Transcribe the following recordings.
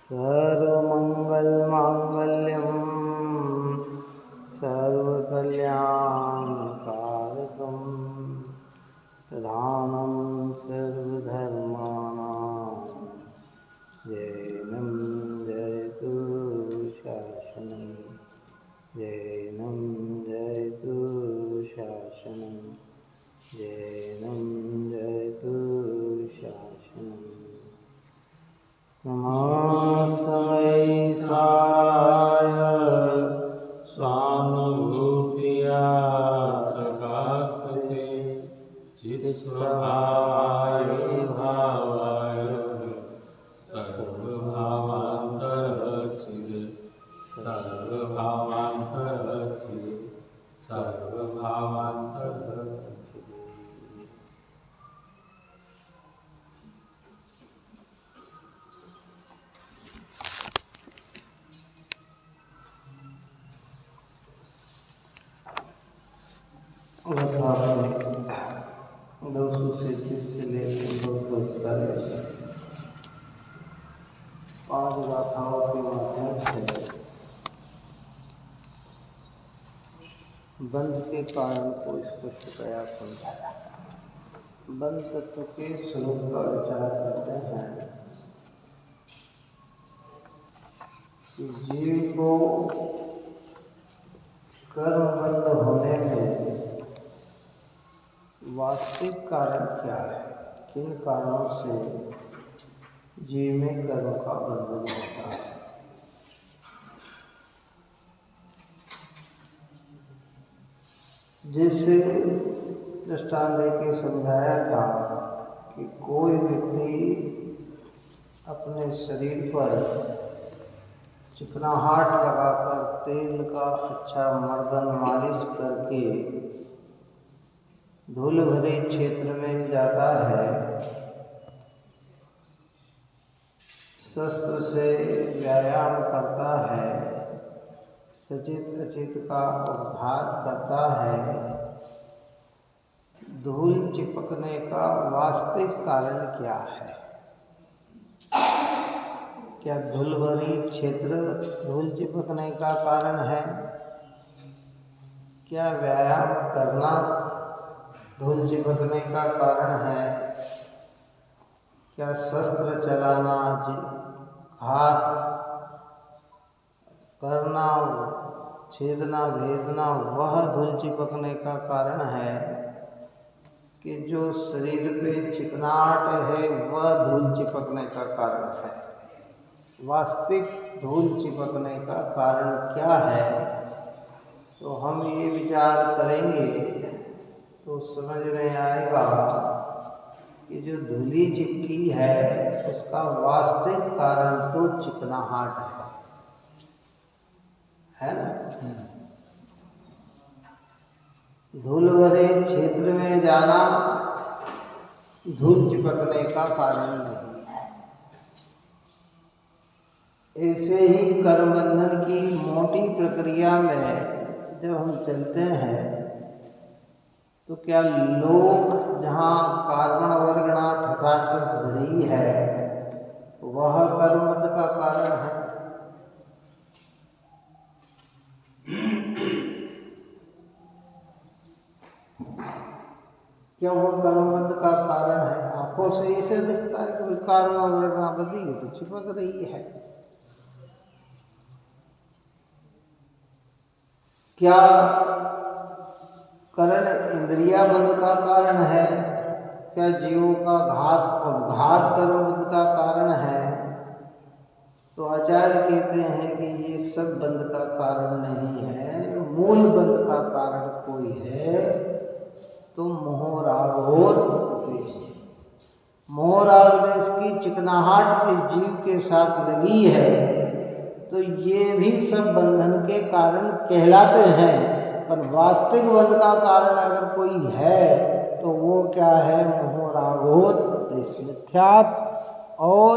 सर्वमङ्गलमाङ्गल्यं सर्वकल्याणकारकं प्रधानं सर्वधर्माणां जैनं जयतु शासनं जैनं जयतु शासनं जैनं जयतु शासनं। नमस्मैषाय स्वानुभूत्या प्रकाशते चित्स्वभावाय भावाय सर्वभावान्तरचित् सर्वभावान्तरचित् सर्वभावान्तरचित्। दो सौ सैंतीस से लेकर 241 5 गाथाओं के माध्यम से बंध के कारण को स्पष्टतया समझाया। बंध तत्व के स्वरूप का विचार करते हैं कि जीव को कर्मबंध होने में वास्तविक कारण क्या है, किन कारणों से जीव में कर्म का बंधन होता है। जैसे दृष्टांत देके समझाया था कि कोई व्यक्ति अपने शरीर पर चिकनाहट लगाकर तेल का अच्छा मर्दन मालिश करके धूल भरे क्षेत्र में जाता है, शस्त्र से व्यायाम करता है, सचित अचित का उद्धार करता है। धूल चिपकने का वास्तविक कारण क्या है? क्या धूल भरी क्षेत्र धूल चिपकने का कारण है? क्या व्यायाम करना धूल चिपकने का कारण है? क्या शस्त्र चलाना, घात करना, छेदना भेदना वह धूल चिपकने का कारण है? कि जो शरीर पे चिकनाहट है वह धूल चिपकने का कारण है? वास्तविक धूल चिपकने का कारण क्या है? तो हम ये विचार करेंगे तो समझ में आएगा कि जो धूली चिपकी है उसका वास्तविक कारण तो चिकनाहट है ना। धूल भरे क्षेत्र में जाना धूल चिपकने का कारण नहीं है। ऐसे ही कर्मबंधन की मोटी प्रक्रिया में जब हम चलते हैं तो क्या लोक जहाँ कार्बन वर्गणा ठसाठस भरी है वह कर्मबंध का कारण है? क्या वह कर्मबंध का कारण है? आंखों से ऐसे दिखता है कि कार्बन वर्गणा बधी है तो चिपक रही है। क्या करण इंद्रिया बंध का कारण है? क्या जीवों का घात कर्मबंध का कारण है? तो आचार्य कहते हैं कि ये सब बंध का कारण नहीं है। मूल बंध का कारण कोई है तो मोह राग देश। मोह राग देश की चिकनाहट इस जीव के साथ लगी है तो ये भी सब बंधन के कारण कहलाते हैं। पर वास्तविक बंध का कारण अगर कोई है तो वो क्या है? मोह रागोत मिथ्यात और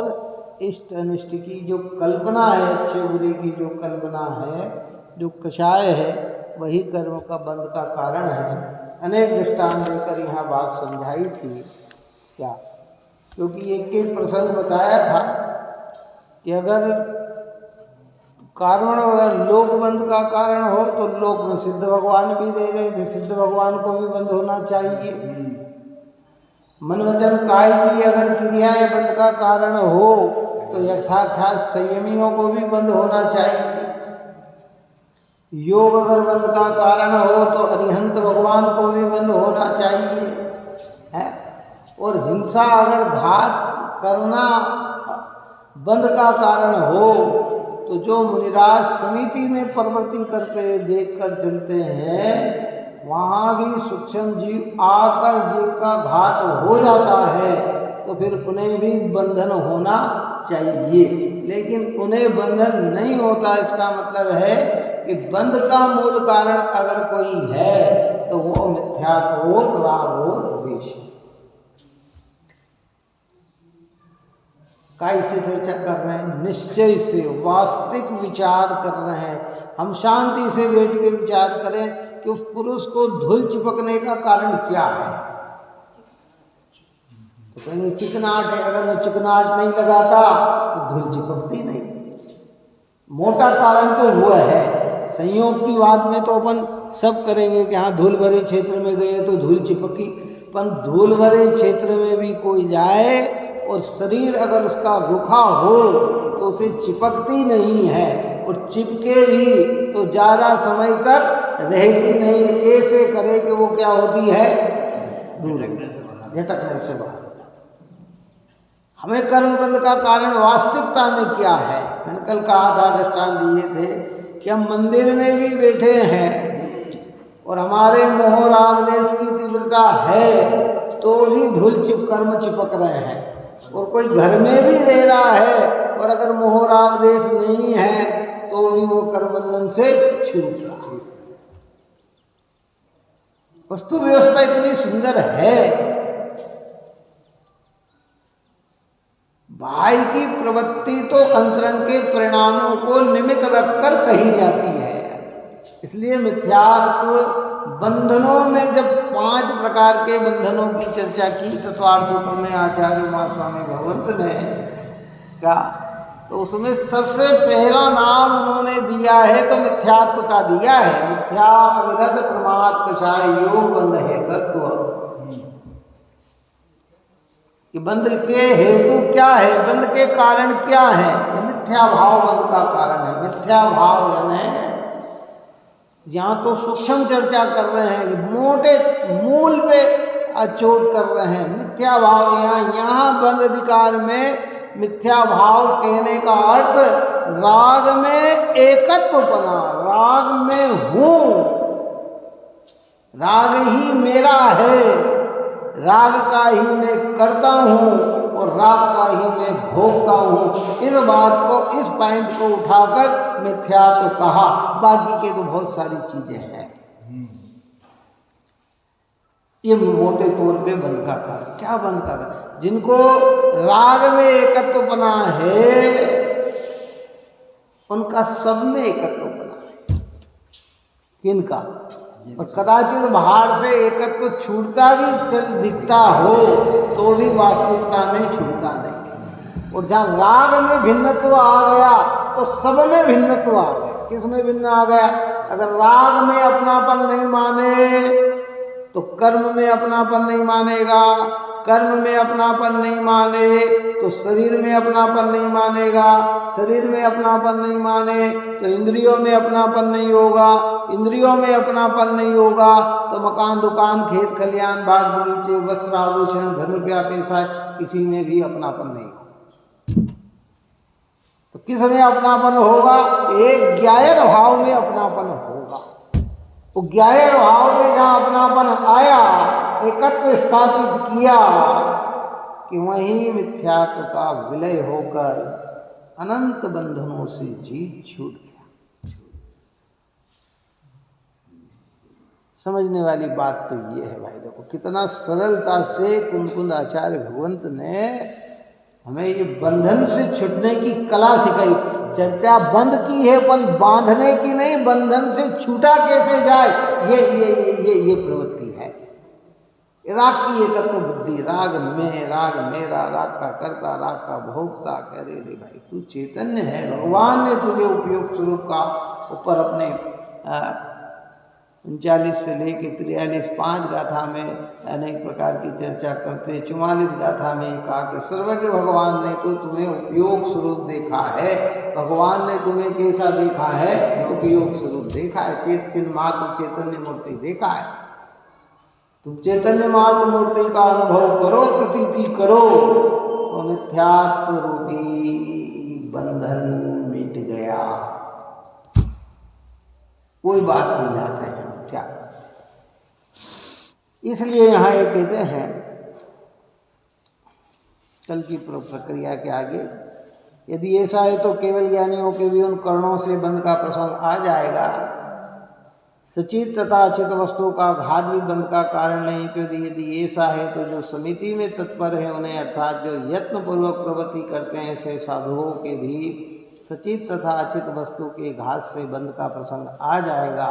इष्ट अनिष्ट की जो कल्पना है, अच्छे बुरे की जो कल्पना है, जो कषाय है, वही कर्म का बंध का कारण है। अनेक दृष्टांत देकर यहाँ बात समझाई थी क्या, क्योंकि एक प्रसंग बताया था कि अगर कारण और लोक बंध का कारण हो तो लोक में सिद्ध भगवान भी दे रहे, फिर सिद्ध भगवान को भी बंध होना चाहिए। मन वचन काय की अगर क्रियाएं बंध का कारण हो तो यथाख्यात संयमियों को भी बंध होना चाहिए। योग अगर बंध का कारण हो तो अरिहंत भगवान को भी बंध होना चाहिए है। और हिंसा अगर घात करना बंध का कारण हो तो जो मुनिराज समिति में प्रवृत्ति करते देखकर चलते हैं वहाँ भी सूक्ष्म जीव आकर जीव का घात हो जाता है तो फिर उन्हें भी बंधन होना चाहिए। लेकिन उन्हें बंधन नहीं होता, इसका मतलब है कि बंध का मूल कारण अगर कोई है तो वो मिथ्या क्रोध राग और द्वेष काय से चर्चा कर रहे हैं, निश्चय से वास्तविक विचार कर रहे हैं। हम शांति से बैठ के विचार करें कि उस पुरुष को धूल चिपकने का कारण क्या है। तो कहेंगे चिकनाहट है, अगर वो चिकनाहट नहीं लगाता तो धूल चिपकती नहीं। मोटा कारण तो वो है। संयोग की बात में तो अपन सब करेंगे कि हाँ धूल भरे क्षेत्र में गए तो धूल चिपकी, पर धूल भरे क्षेत्र में भी कोई जाए और शरीर अगर उसका रुखा हो तो उसे चिपकती नहीं है, और चिपके भी तो ज़्यादा समय तक रहती नहीं। ऐसे करे कि वो क्या होती है, झटकने से बाहर। हमें कर्मबंध का कारण वास्तविकता में क्या है, मैंने कल कहा था, दृष्टांत दिए थे कि हम मंदिर में भी बैठे हैं और हमारे मोह राग देश की तीव्रता है तो भी धूल कर्म चिपक रहे हैं। और कोई घर में भी रह रहा है और अगर मोह राग देश नहीं है तो भी वो कर्मबंधन से छूट रहा है। वस्तु व्यवस्था इतनी सुंदर है। भाई की प्रवृत्ति तो अंतरंग के परिणामों को निमित्त रखकर कही जाती है। इसलिए मिथ्यात्व बंधनों में जब 5 प्रकार के बंधनों की चर्चा की तत्वार्थ सूत्र में आचार्य उमा स्वामी भगवंत ने क्या, तो उसमें सबसे पहला नाम उन्होंने दिया है तो मिथ्यात्व का दिया है। मिथ्या अविरत प्रमाद कषाय योग बंध है तत्व। कि बंध के हेतु क्या है, बंध के कारण क्या है, ये मिथ्या भाव बंध का कारण है। मिथ्या भाव यानी यहाँ तो सूक्ष्म चर्चा कर रहे हैं कि मोटे मूल पे अचोट कर रहे हैं। मिथ्या भाव यहाँ बंध अधिकार में मिथ्या भाव कहने का अर्थ राग में एकत्वपना, राग में हूँ, राग ही मेरा है, राग का ही मैं करता हूँ और राग का ही मैं भोगता हूँ। इस बात को, इस पॉइंट को उठाकर मिथ्या तो कहा, बाकी के तो बहुत सारी चीजें हैं। ये मोटे तौर पे बंध का कारण। क्या बंध का कारण? जिनको राग में एकत्वपना है उनका सब में एकत्वपना है। किनका? और कदाचित बाहर से एकत्व छूटता भी चल दिखता हो तो भी वास्तविकता में छूटता नहीं। और जहाँ राग में भिन्नत्व आ गया तो सब में भिन्नत्व आ गया। किस में भिन्न आ गया? अगर राग में अपनापन नहीं माने तो कर्म में अपनापन नहीं मानेगा, कर्म में अपनापन नहीं माने तो शरीर में अपनापन नहीं मानेगा, शरीर में अपनापन नहीं माने तो इंद्रियों में अपनापन नहीं होगा, इंद्रियों में अपनापन नहीं होगा तो मकान दुकान खेत खलियान बाग बगीचे वस्त्र आभूषण धन रुपया पैसा किसी में भी अपनापन नहीं होगा। तो किस में अपनापन होगा? एक ज्ञायन भाव में अपनापन होगा। वो ज्ञायन भाव में जहाँ अपनापन आया, एकत्व स्थापित किया कि वहीं मिथ्यात्व का विलय होकर अनंत बंधनों से जीव छूट गया। समझने वाली बात तो ये है भाई, देखो कितना सरलता से कुंकुंद आचार्य भगवंत ने हमें ये बंधन से छूटने की कला सिखाई। चर्चा बंध की है पर बांधने की नहीं, बंधन से छूटा कैसे जाए ये प्रवृत्ति है। राग की एकत्व बुद्धि, राग में, राग मेरा, राग का कर्ता, राग का भोक्ता। कह रहे रे भाई तू चैतन्य है, भगवान ने तुझे उपयोग स्वरूप का ऊपर अपने 39 से लेके 43 5 गाथा में अनेक प्रकार की चर्चा करते। 44 गाथा में कहा कि सर्वज्ञ भगवान ने तो तुम्हें उपयोग स्वरूप देखा है। भगवान ने तुम्हें कैसा देखा है? उपयोग स्वरूप देखा है, चिन्ह मात्र चैतन्य मूर्ति देखा है। तुम चैतन्य मात्र मूर्ति का अनुभव करो, प्रतीति करो, तो मिथ्यात्व रूपी बंधन मिट गया। कोई बात समझाते हैं क्या? इसलिए यहाँ ये कहते हैं कल की प्रक्रिया के आगे, यदि ऐसा है तो केवल ज्ञानियों के भी उन कर्णों से बंध का प्रसंग आ जाएगा। सचित तथा अचित वस्तु का घात भी बंध का कारण नहीं। तो यदि ऐसा है तो जो समिति में तत्पर है उन्हें, अर्थात जो यत्न पूर्वक प्रवृत्ति करते हैं ऐसे साधुओं के भी सचित तथा अचित वस्तु के घात से बंध का प्रसंग आ जाएगा।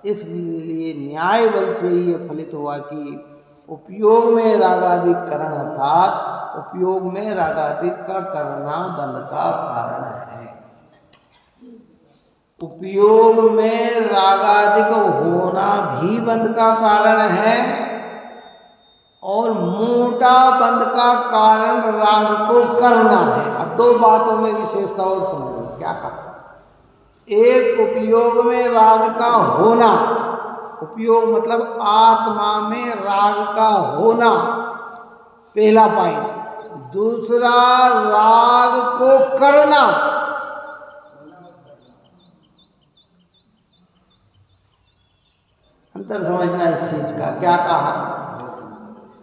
इसलिए न्याय बल से ही ये फलित हुआ कि उपयोग में रागादिक करण, अर्थात उपयोग में रागादिक का करना बंध का कारण है। उपयोग में रागादिक होना भी बंध का कारण है, और मोटा बंध का कारण राग को करना है। अब दो बातों में विशेषता और समझो क्या कहा। एक उपयोग में राग का होना, उपयोग मतलब आत्मा में राग का होना, पहला पॉइंट। दूसरा राग को करना, अंतर समझना इस चीज का। क्या कहा?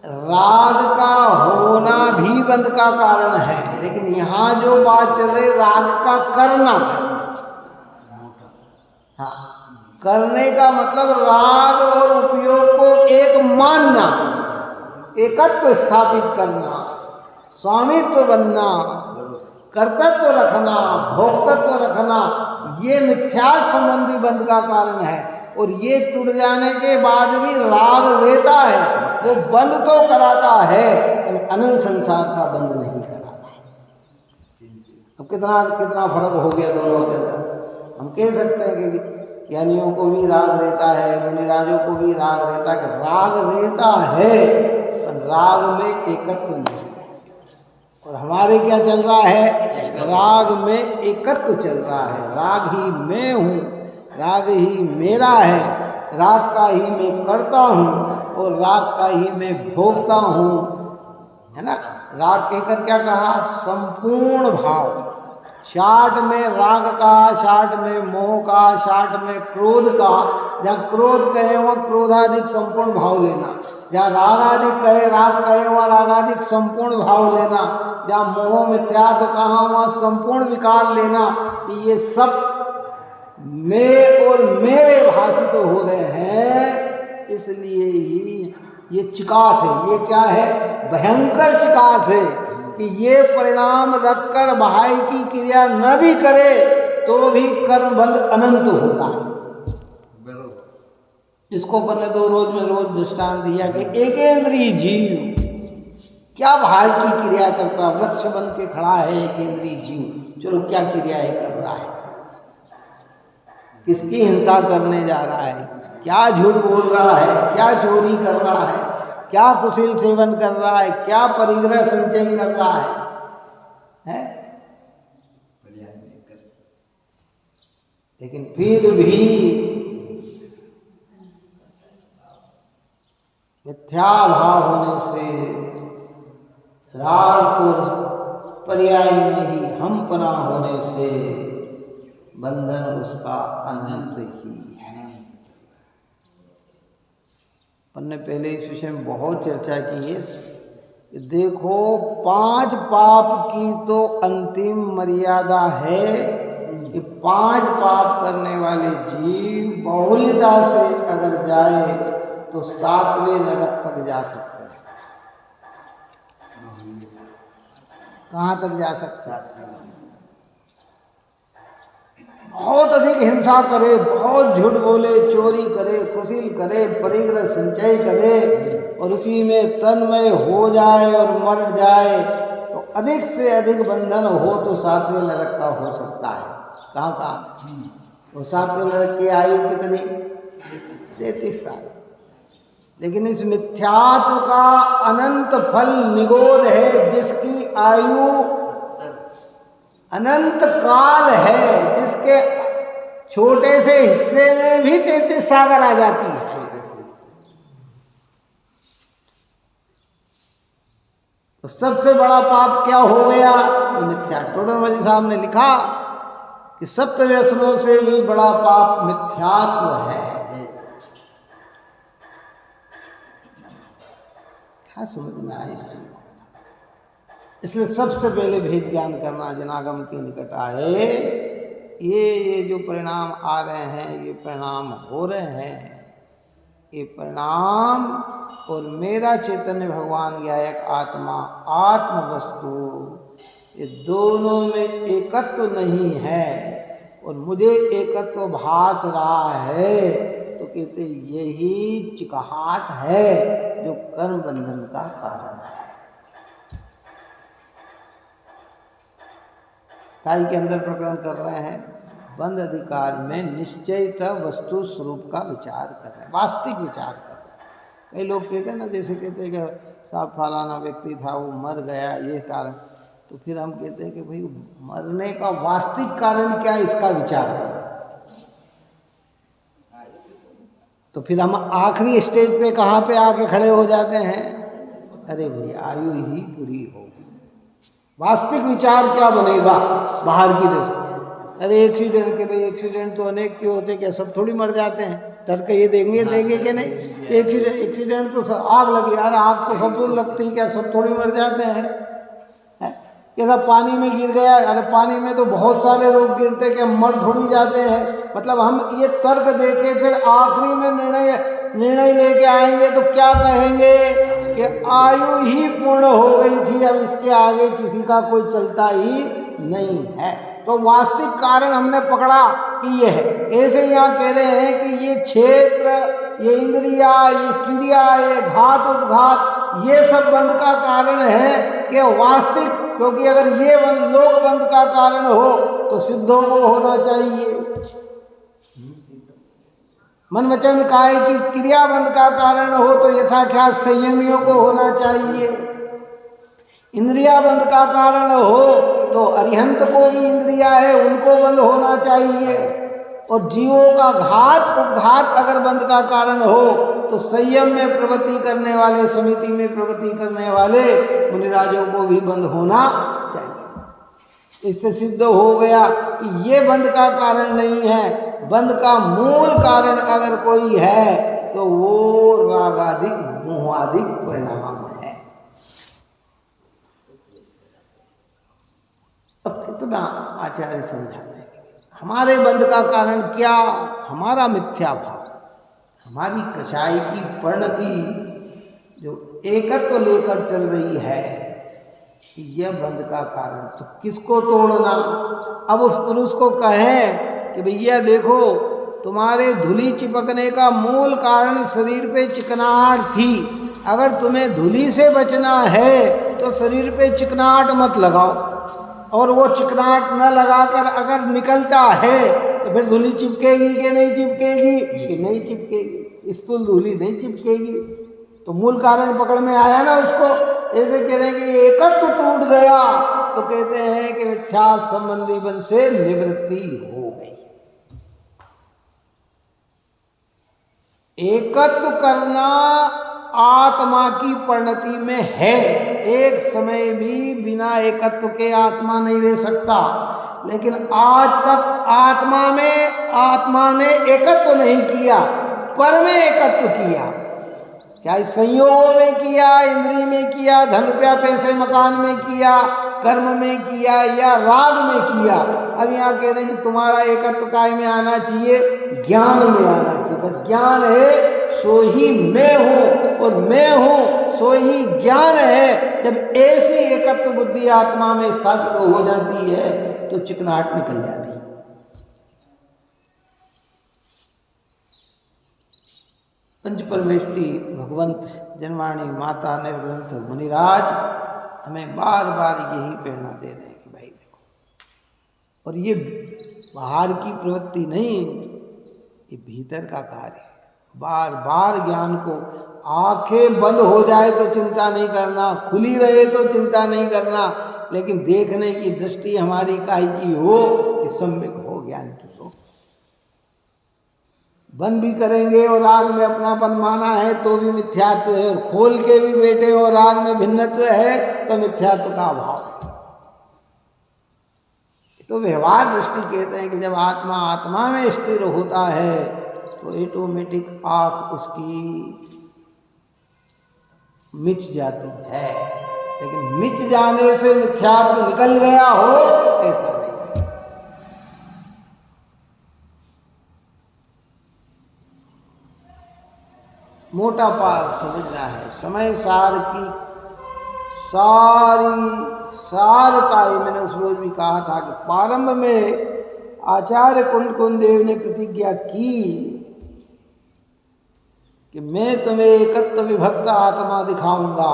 राग का होना भी बंध का कारण है, लेकिन यहां जो बात चले राग का करना। हाँ, करने का मतलब राग और उपयोग को एक मानना, एकत्व स्थापित करना, स्वामित्व बनना, कर्तव्य रखना, भोक्तत्व रखना, ये मिथ्या संबंधी बंध का कारण है। और ये टूट जाने के बाद भी राग रहता है, वो बंध तो कराता है, अनंत संसार का बंध नहीं कराता है। अब कितना फर्क हो गया दोनों के अंदर। हम कह सकते हैं कि ज्ञानियों को भी राग रहता है, मुनिराजों को भी राग रहता है। राग रहता है पर राग में एकत्व नहीं है। और हमारे क्या चल रहा है? राग में एकत्व चल रहा है। राग ही मैं हूँ, राग ही मेरा है, राग का ही मैं करता हूँ और राग का ही मैं भोगता हूँ, है ना। राग कहकर क्या कहा? संपूर्ण भाव। शाट में राग का, शाट में मोह का, शाट में क्रोध का। जहाँ क्रोध कहे वहाँ क्रोधाधिक संपूर्ण भाव लेना, जहाँ रागाधिक कहे, राग कहे वहाँ रागाधिक संपूर्ण भाव लेना, जहाँ मोह मिथ्यात्व कहा वहाँ संपूर्ण विकार लेना। ये सब मैं और मेरे भाषित हो रहे हैं, इसलिए ही ये चिकास है। ये क्या है? भयंकर चिकास है कि ये परिणाम रखकर भाई की क्रिया न भी करे तो भी कर्म बंध अनंत होता है। इसको अपन ने रोज दृष्टांत दिया कि एकेंद्रीय जीव क्या भाई की क्रिया करता, वृक्ष बन के खड़ा है एकेंद्रीय जीव, चलो क्या क्रियाएं कर रहा है, किसकी हिंसा करने जा रहा है, क्या झूठ बोल रहा है, क्या चोरी कर रहा है, क्या कुशील सेवन कर रहा है, क्या परिग्रह संचय कर रहा है? लेकिन फिर भी मिथ्या भाव होने से, राग और पर्याय में ही हमपना होने से बंधन उसका अनंत ही है। अपन ने पहले इस विषय में बहुत चर्चा की है। देखो 5 पाप की तो अंतिम मर्यादा है कि 5 पाप करने वाले जीव बहुलता से अगर जाए तो 7वें नरक तक जा सकते हैं। कहाँ तक जा सकते हैं? बहुत अधिक हिंसा करे, बहुत झूठ बोले, चोरी करे, कुशील करे, परिग्रह संचय करे और उसी में तन्मय हो जाए और मर जाए, तो अधिक से अधिक बंधन हो तो 7वें नरक का हो सकता है। कहाँ वो 7वें नरक की आयु कितनी? 33 साल। लेकिन इस मिथ्यात्व का अनंत फल निगोद है, जिसकी आयु अनंत काल है, जिसके छोटे से हिस्से में भी 33 सागर आ जाती है। तो सबसे बड़ा पाप क्या हो गया? तो मिथ्या। टोडरमल साहब ने लिखा कि सप्त व्यसनों से भी बड़ा पाप मिथ्यात्व है। क्या समझ में आए इस चीज को? इसलिए सबसे पहले भेद ज्ञान करना, जनागम के निकट आए। ये जो परिणाम आ रहे हैं, ये परिणाम हो रहे हैं, ये परिणाम और मेरा चैतन्य भगवान ज्ञायक आत्मा, आत्म वस्तु, ये दोनों में एकत्व नहीं है और मुझे एकत्व भास रहा है, तो कहते यही चिकाहट है जो कर्म बंधन का कारण है। काई के अंदर प्रकरण कर रहे हैं, बंद अधिकार में निश्चयतः वस्तु स्वरूप का विचार कर रहे हैं, वास्तविक विचार कर रहे हैं। कई लोग कहते हैं ना, जैसे कहते हैं कि साहब फलाना व्यक्ति था वो मर गया, ये कारण, तो फिर हम कहते हैं कि भाई मरने का वास्तविक कारण क्या है, इसका विचार करो। तो फिर हम आखिरी स्टेज पे कहाँ पे आके खड़े हो जाते हैं? अरे भैया आयु ही पूरी होगी, वास्तविक विचार क्या बनेगा बाहर की दृष्टि? अरे एक्सीडेंट के, भाई एक्सीडेंट तो अनेक के होते, क्या सब थोड़ी मर जाते हैं? तर्क ये देंगे कि नहीं? एक्सीडेंट तो आग लगी, यार आग तो सब लगती है, क्या सब थोड़ी मर जाते हैं? कैसा पानी में गिर गया, अरे पानी में तो बहुत सारे लोग गिरते, क्या मर थोड़ी जाते हैं? मतलब हम ये तर्क देके फिर आखिरी में निर्णय लेके आएंगे तो क्या कहेंगे कि आयु ही पूर्ण हो गई थी, अब इसके आगे किसी का कोई चलता ही नहीं है। तो वास्तविक कारण हमने पकड़ा कि ये है। ऐसे यहाँ कह रहे हैं कि ये क्षेत्र, ये इंद्रिया, ये क्रिया, ये घात उपघात, ये सब बंध का कारण है कि वास्तविक, क्योंकि अगर ये लोक बंध का कारण हो तो सिद्धों को होना चाहिए, मन वचन काय की क्रिया बंध का कारण हो तो यथाख्यात संयमियों को होना चाहिए, इंद्रिया बंध का कारण हो तो अरिहंत को भी इंद्रिया है उनको बंद होना चाहिए, और जीवों का घात उपघात अगर बंध का कारण हो तो संयम में प्रवृत्ति करने वाले, समिति में प्रवृत्ति करने वाले मुनिराजों को भी बंद होना चाहिए। इससे सिद्ध हो गया कि ये बंध का कारण नहीं है, बंध का मूल कारण अगर कोई है तो वो रागाधिक मोहाधिक परिणाम है। अब कितना आचार्य समझाते हैं हमारे बंध का कारण क्या? हमारा मिथ्या भाव, हमारी कषाय की परिणति जो एकत्व लेकर चल रही है, यह बंध का कारण। तो किसको तोड़ना? अब उस पुरुष को कहें कि भैया देखो, तुम्हारे धूली चिपकने का मूल कारण शरीर पे चिकनाहट थी, अगर तुम्हें धूली से बचना है तो शरीर पे चिकनाहट मत लगाओ, और वो चिकनाहट न लगाकर अगर निकलता है तो फिर धूली चिपकेगी कि नहीं चिपकेगी? कि नहीं चिपकेगी, स्थूल धूली नहीं चिपकेगी। तो मूल कारण पकड़ में आया ना उसको। ऐसे कह रहे हैं कि एकत्व टूट गया तो कहते हैं कि मिथ्या संबंधी बंध से निवृत्ति हो गई। एकत्व करना आत्मा की परिणति में है, एक समय भी बिना एकत्व के आत्मा नहीं रह सकता, लेकिन आज तक आत्मा ने एकत्व नहीं किया, पर में एकत्व किया, चाहे संयोगों में किया, इंद्रिय में किया, धन रुपया पैसे मकान में किया, कर्म में किया या राग में किया। अब यहाँ कह रहे हैं कि तुम्हारा एकत्व काय में आना चाहिए? ज्ञान में आना चाहिए। बस ज्ञान है सो ही मैं हूँ, और मैं हूँ सो ही ज्ञान है। जब ऐसी एकत्व बुद्धि आत्मा में स्थापित हो जाती है तो चिकनाहट निकल जाती है। पंच परमेष्टि भगवंत जन्माणी माता निर्ग्रंथ मुनिराज हमें बार बार यही प्रेरणा दे रहे हैं कि भाई देखो, और ये बाहर की प्रवृत्ति नहीं, ये भीतर का कार्य है। बार बार ज्ञान को, आंखें बंद हो जाए तो चिंता नहीं करना, खुली रहे तो चिंता नहीं करना, लेकिन देखने की दृष्टि हमारी काहे की हो कि सम्यक हो ज्ञान की हो। बंद भी करेंगे और राग में अपनापन माना है तो भी मिथ्यात्व है, और खोल के भी बैठे और राग में भिन्नत्व है तो मिथ्यात्व का अभाव है। तो व्यवहार दृष्टि कहते हैं कि जब आत्मा आत्मा में स्थिर होता है तो ऑटोमेटिक आंख उसकी मिच जाती है, लेकिन मिच जाने से मिथ्यात्व निकल गया हो ऐसा नहीं। मोटा पाठ समझना है, समय सार की सारता है। मैंने उस रोज भी कहा था कि प्रारंभ में आचार्य कुंद देव ने प्रतिज्ञा की कि मैं तुम्हें एकत्व विभक्त आत्मा दिखाऊंगा,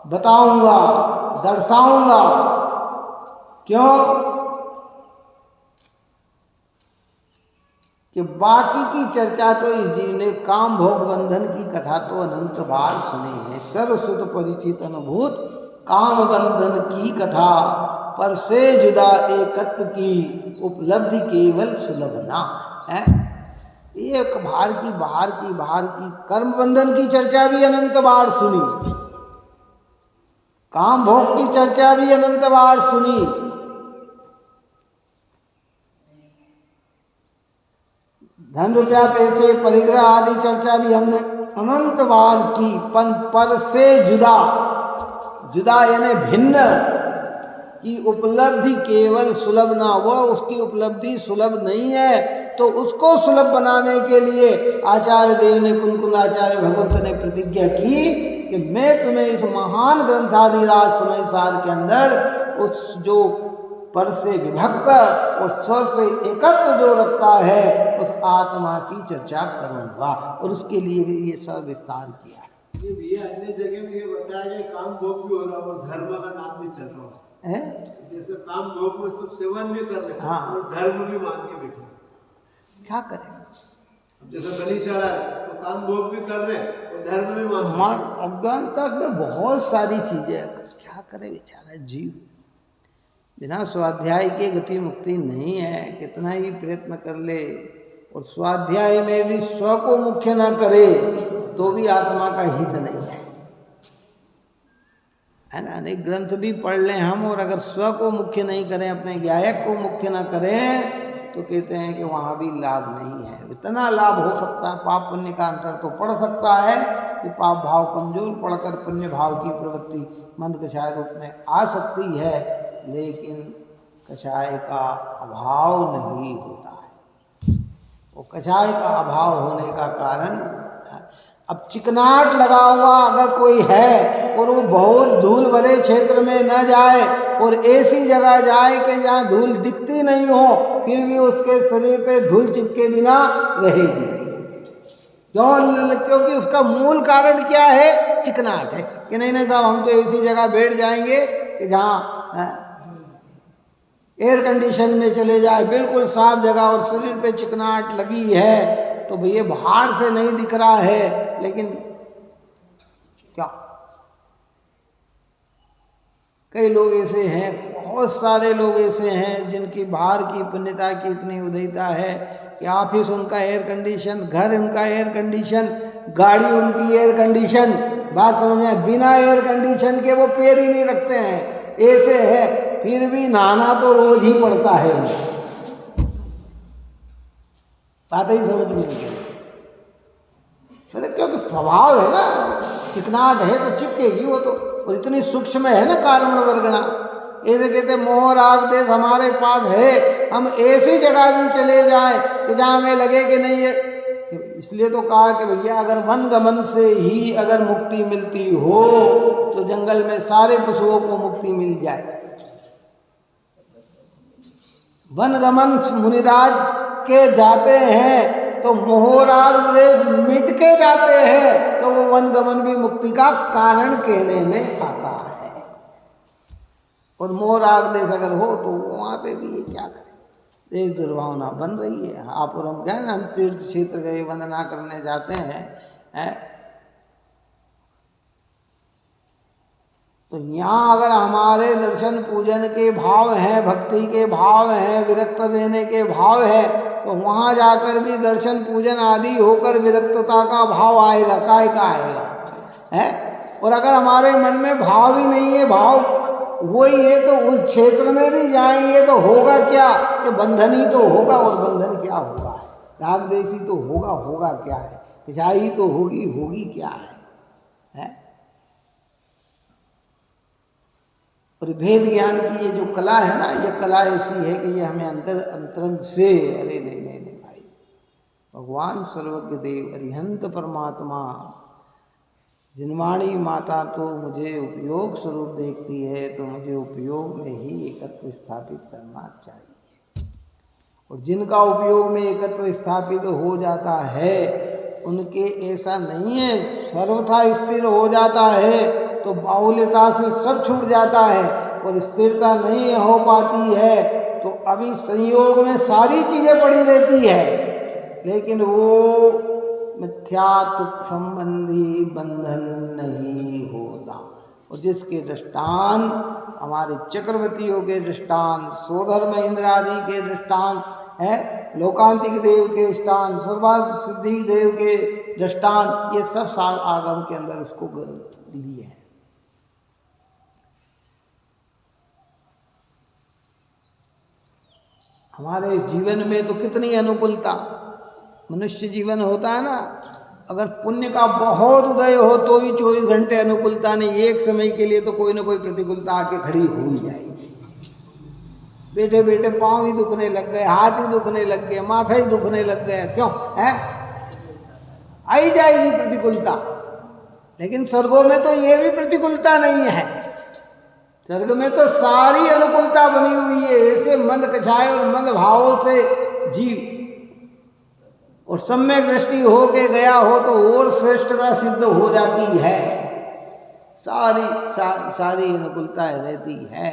बताऊंगा, दर्शाऊंगा। क्यों? कि बाकी की चर्चा तो इस जीव ने काम भोग बंधन की कथा तो अनंत बार सुनी है, सर्वसुत परिचित अनुभूत काम बंधन की कथा, पर से जुदा एकत्व की उपलब्धि केवल सुलभ ना है। एक बाहर की कर्म बंधन की चर्चा भी अनंत बार सुनी, काम भोग की चर्चा भी अनंत बार सुनी, धन रुपया पैसे परिग्रह आदि चर्चा भी हमने अनंत बार की, पर से जुदा यानी भिन्न की उपलब्धि केवल सुलभ ना, वह उसकी उपलब्धि सुलभ नहीं है। तो उसको सुलभ बनाने के लिए आचार्य देव ने कुंद आचार्य भगवंत ने प्रतिज्ञा की कि मैं तुम्हें इस महान ग्रंथादिराज समय सार के अंदर उस जो पर से विभक्त और स्वर से एकत्र जो रखता है उस आत्मा की चर्चा करूंगा, और उसके लिए भी ये सब विस्तार किया। ये अन्य जगह में ये बताया गया काम भोग भी हो रहा और धर्म का नाम भी चल रहा है। जैसे काम भोग में सब सेवन भी कर रहे हैं, हाँ, और धर्म भी मान के बैठे, क्या करें? जैसे बलि चढ़ा तो काम भोग भी कर रहे हैं और धर्म भी मान। अज्ञानता में बहुत सारी चीजें, क्या करे बेचारा जीव, बिना स्वाध्याय के गति मुक्ति नहीं है। कितना ही प्रयत्न कर ले और स्वाध्याय में भी स्व को मुख्य ना करे तो भी आत्मा का हित नहीं है ना। अनेक ग्रंथ भी पढ़ लें हम, और अगर स्व को मुख्य नहीं करें, अपने गायक को मुख्य ना करें, तो कहते हैं कि वहाँ भी लाभ नहीं है। इतना लाभ हो सकता है, पाप पुण्य का अंतर तो पड़ सकता है कि पाप भाव कमजोर पड़कर पुण्य भाव की प्रवृत्ति मंद कषाय रूप में आ सकती है, लेकिन कषाय का अभाव नहीं होता है। वो कषाय का अभाव होने का कारण, अब चिकनाट लगा हुआ अगर कोई है और वो बहुत धूल भरे क्षेत्र में न जाए और ऐसी जगह जाए कि जहाँ धूल दिखती नहीं हो, फिर भी उसके शरीर पे धूल चिपके बिना रहेगी। क्योंकि उसका मूल कारण क्या है? चिकनाट है कि नहीं साहब, हम तो ऐसी जगह बैठ जाएंगे कि जहाँ एयर कंडीशन में चले जाए, बिल्कुल साफ जगह, और शरीर पे चिकनाहट लगी है तो भैया बाहर से नहीं दिख रहा है, लेकिन क्या कई लोग ऐसे हैं, बहुत सारे लोग ऐसे हैं जिनकी बाहर की पुण्यता की इतनी उदयता है कि ऑफिस उनका एयर कंडीशन, घर उनका एयर कंडीशन, गाड़ी उनकी एयर कंडीशन, बात समझ में, बिना एयर कंडीशन के वो पैर ही नहीं रखते हैं, ऐसे है। फिर भी नहाना तो रोज ही पड़ता है, बात ही समझ में नहीं गई। फिर क्योंकि स्वभाव है ना, चिकनाहट है तो चिपकेगी वो तो, और इतनी सूक्ष्म है ना कारण वर्गना। ऐसे कहते मोह राग देश हमारे पास है, हम ऐसी जगह भी चले जाएं कि जहाँ हमें लगे कि नहीं है। इसलिए तो कहा कि भैया अगर वन गमन से ही अगर मुक्ति मिलती हो तो जंगल में सारे पशुओं को मुक्ति मिल जाए। वन गमन मुनिराज के जाते हैं तो मोह राग द्वेष मिट के जाते हैं, तो वो वन गमन भी मुक्ति का कारण कहने में आता है। और मोह राग द्वेष अगर हो तो वहाँ पे भी ये क्या करें, देश दुर्भावना बन रही है। आप और हम क्या है ना, हम तीर्थ क्षेत्र गए, वंदना करने जाते हैं, तो यहाँ अगर हमारे दर्शन पूजन के भाव हैं, भक्ति के भाव हैं, विरक्त रहने के भाव है, तो वहाँ जाकर भी दर्शन पूजन आदि होकर विरक्तता का भाव आएगा, काय का आएगा है। और अगर हमारे मन में भाव ही नहीं है, भाव वही है, तो उस क्षेत्र में भी जाएंगे तो होगा क्या कि बंधन ही तो होगा। और बंधन क्या होगा, राग द्वेष ही तो होगा क्या है, पिछाई तो होगी क्या है? और भेद ज्ञान की ये जो कला है ना, ये कला ऐसी है कि ये हमें अंतरंग से, अरे नहीं भाई, भगवान सर्वज्ञ देव अरिहंत परमात्मा जिनवाणी माता तो मुझे उपयोग स्वरूप देखती है, तो मुझे उपयोग में ही एकत्व स्थापित करना चाहिए। और जिनका उपयोग में एकत्व स्थापित हो जाता है, उनके ऐसा नहीं है सर्वथा स्थिर हो जाता है, तो बाहुल्यता से सब छूट जाता है। और स्थिरता नहीं हो पाती है तो अभी संयोग में सारी चीज़ें पड़ी रहती है, लेकिन वो मिथ्यात्व संबंधी बंधन नहीं होता। और जिसके दृष्टांत हमारे चक्रवर्तियों के दृष्टांत, स्वधर्म इंद्र आदि के दृष्टांत है, लोकांतिक देव के दृष्टांत, सर्वार्थ सिद्धि देव के दृष्टांत, ये सब आगम के अंदर उसको लिए हैं। हमारे इस जीवन में तो कितनी अनुकूलता, मनुष्य जीवन होता है ना, अगर पुण्य का बहुत उदय हो तो भी 24 घंटे अनुकूलता नहीं, एक समय के लिए तो कोई ना कोई प्रतिकूलता आके खड़ी हो ही जाएगी। बैठे बैठे पाँव ही दुखने लग गए, हाथ ही दुखने लग गए, माथा ही दुखने लग गया, क्यों है? आई जाएगी प्रतिकूलता। लेकिन स्वर्गों में तो ये भी प्रतिकूलता नहीं है, स्वर्ग में तो सारी अनुकूलता बनी हुई है। ऐसे मंद कछाए और मंद भावों से जीव और सम्यक दृष्टि हो के गया हो तो और श्रेष्ठता सिद्ध हो जाती है। सारी अनुकूलताएं रहती है,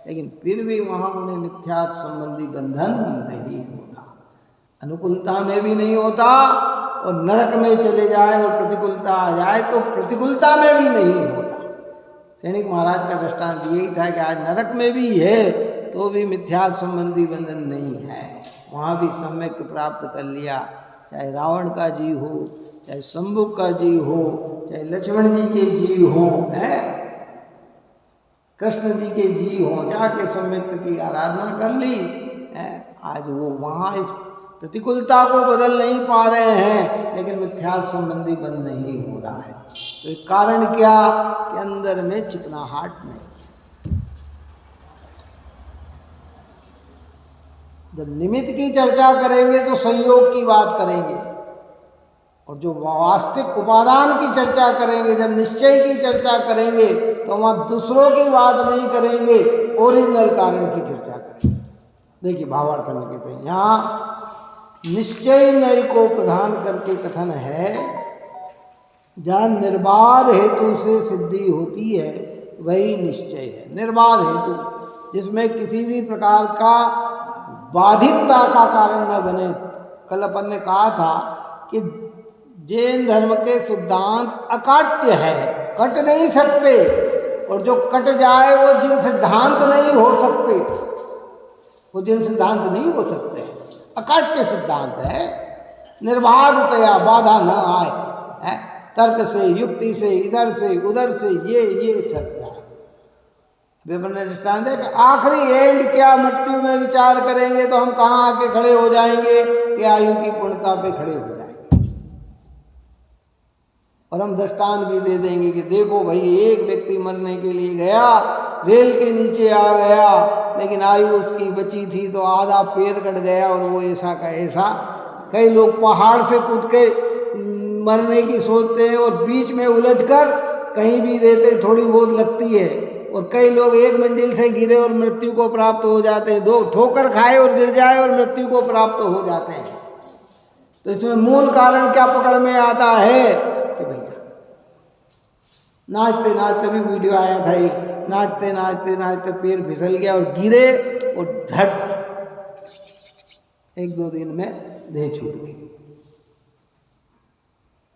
लेकिन फिर भी वहाँ उन्हें मिथ्यात्व संबंधी बंधन नहीं होता, अनुकूलता में भी नहीं होता। और नरक में चले जाए और प्रतिकूलता आ जाए तो प्रतिकूलता में भी नहीं होता। सैनिक महाराज का दृष्टांत यही था कि आज नरक में भी है तो भी मिथ्यात्व संबंधी बंधन नहीं है, वहाँ भी सम्यक प्राप्त कर लिया। चाहे रावण का जी हो, चाहे शंभु का जी हो, चाहे लक्ष्मण जी के जी हो, है कृष्ण जी के जी हो, जाके सम्यक की आराधना कर ली है। आज वो वहाँ इस प्रतिकूलता को बदल नहीं पा रहे हैं, लेकिन मिथ्यात्व संबंधी बंद नहीं हो रहा है। तो एक कारण क्या कि अंदर में चिकनाहट नहीं। जब निमित्त की चर्चा करेंगे तो संयोग की बात करेंगे, और जो वास्तविक उपादान की चर्चा करेंगे, जब निश्चय की चर्चा करेंगे तो वहाँ दूसरों की बात नहीं करेंगे, ओरिजिनल कारण की चर्चा करेंगे। देखिए भावार्थ में कहते हैं यहाँ निश्चय नय को प्रधान करके कथन है, जहाँ निर्बाध हेतु से सिद्धि होती है वही निश्चय है। निर्बाध हेतु जिसमें किसी भी प्रकार का बाधितता का कारण न बने। कल अपन ने कहा था कि जैन धर्म के सिद्धांत अकाट्य है, कट नहीं सकते, और जो कट जाए वो जिन सिद्धांत नहीं हो सकते, वो जिन सिद्धांत नहीं हो सकते, अकाट्य सिद्धांत है। निर्बाधतया बाधा न आए है, तर्क से, युक्ति से, इधर से उधर से, ये सत्य है। विभिन्न दृष्टांत है कि आखिरी एंड क्या, मृत्यु में विचार करेंगे तो हम कहाँ आके खड़े हो जाएंगे कि आयु की पूर्णता पे खड़े हो जाएंगे। और हम दृष्टांत भी दे देंगे कि देखो भाई, एक व्यक्ति मरने के लिए गया, रेल के नीचे आ गया, लेकिन आयु उसकी बची थी तो आधा पैर कट गया और वो ऐसा का ऐसा। कई लोग पहाड़ से कूद के मरने की सोचते हैं और बीच में उलझकर कहीं भी रहते, थोड़ी बहुत लगती है। और कई लोग एक मंजिल से गिरे और मृत्यु को प्राप्त हो जाते हैं, दो ठोकर खाए और गिर जाए और मृत्यु को प्राप्त हो जाते हैं। तो इसमें मूल कारण क्या पकड़ में आता है कि भैया नाचते नाचते भी वीडियो आया था, एक नाचते नाचते नाचते पैर फिसल गया और गिरे और झट 1-2 दिन में देह छूट गई।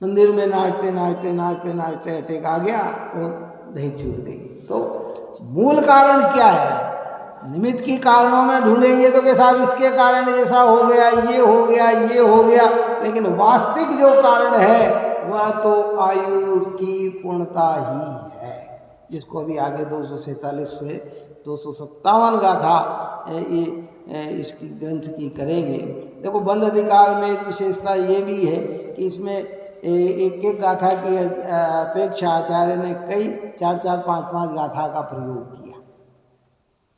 मंदिर में नाचते नाचते नाचते नाचते अटैक आ गया और देह छूट गई। तो मूल कारण क्या है? निमित्त की कारणों में ढूंढेंगे तो कि साहब इसके कारण ऐसा हो गया, ये हो गया, ये हो गया, लेकिन वास्तविक जो कारण है वह तो आयु की पूर्णता ही है, जिसको अभी आगे 247 से 257 गाथा इसकी ग्रंथ की करेंगे। देखो बंध अधिकार में एक विशेषता ये भी है कि इसमें एक एक गाथा की अपेक्षा आचार्य ने कई 4-4, 5-5 गाथा का प्रयोग किया।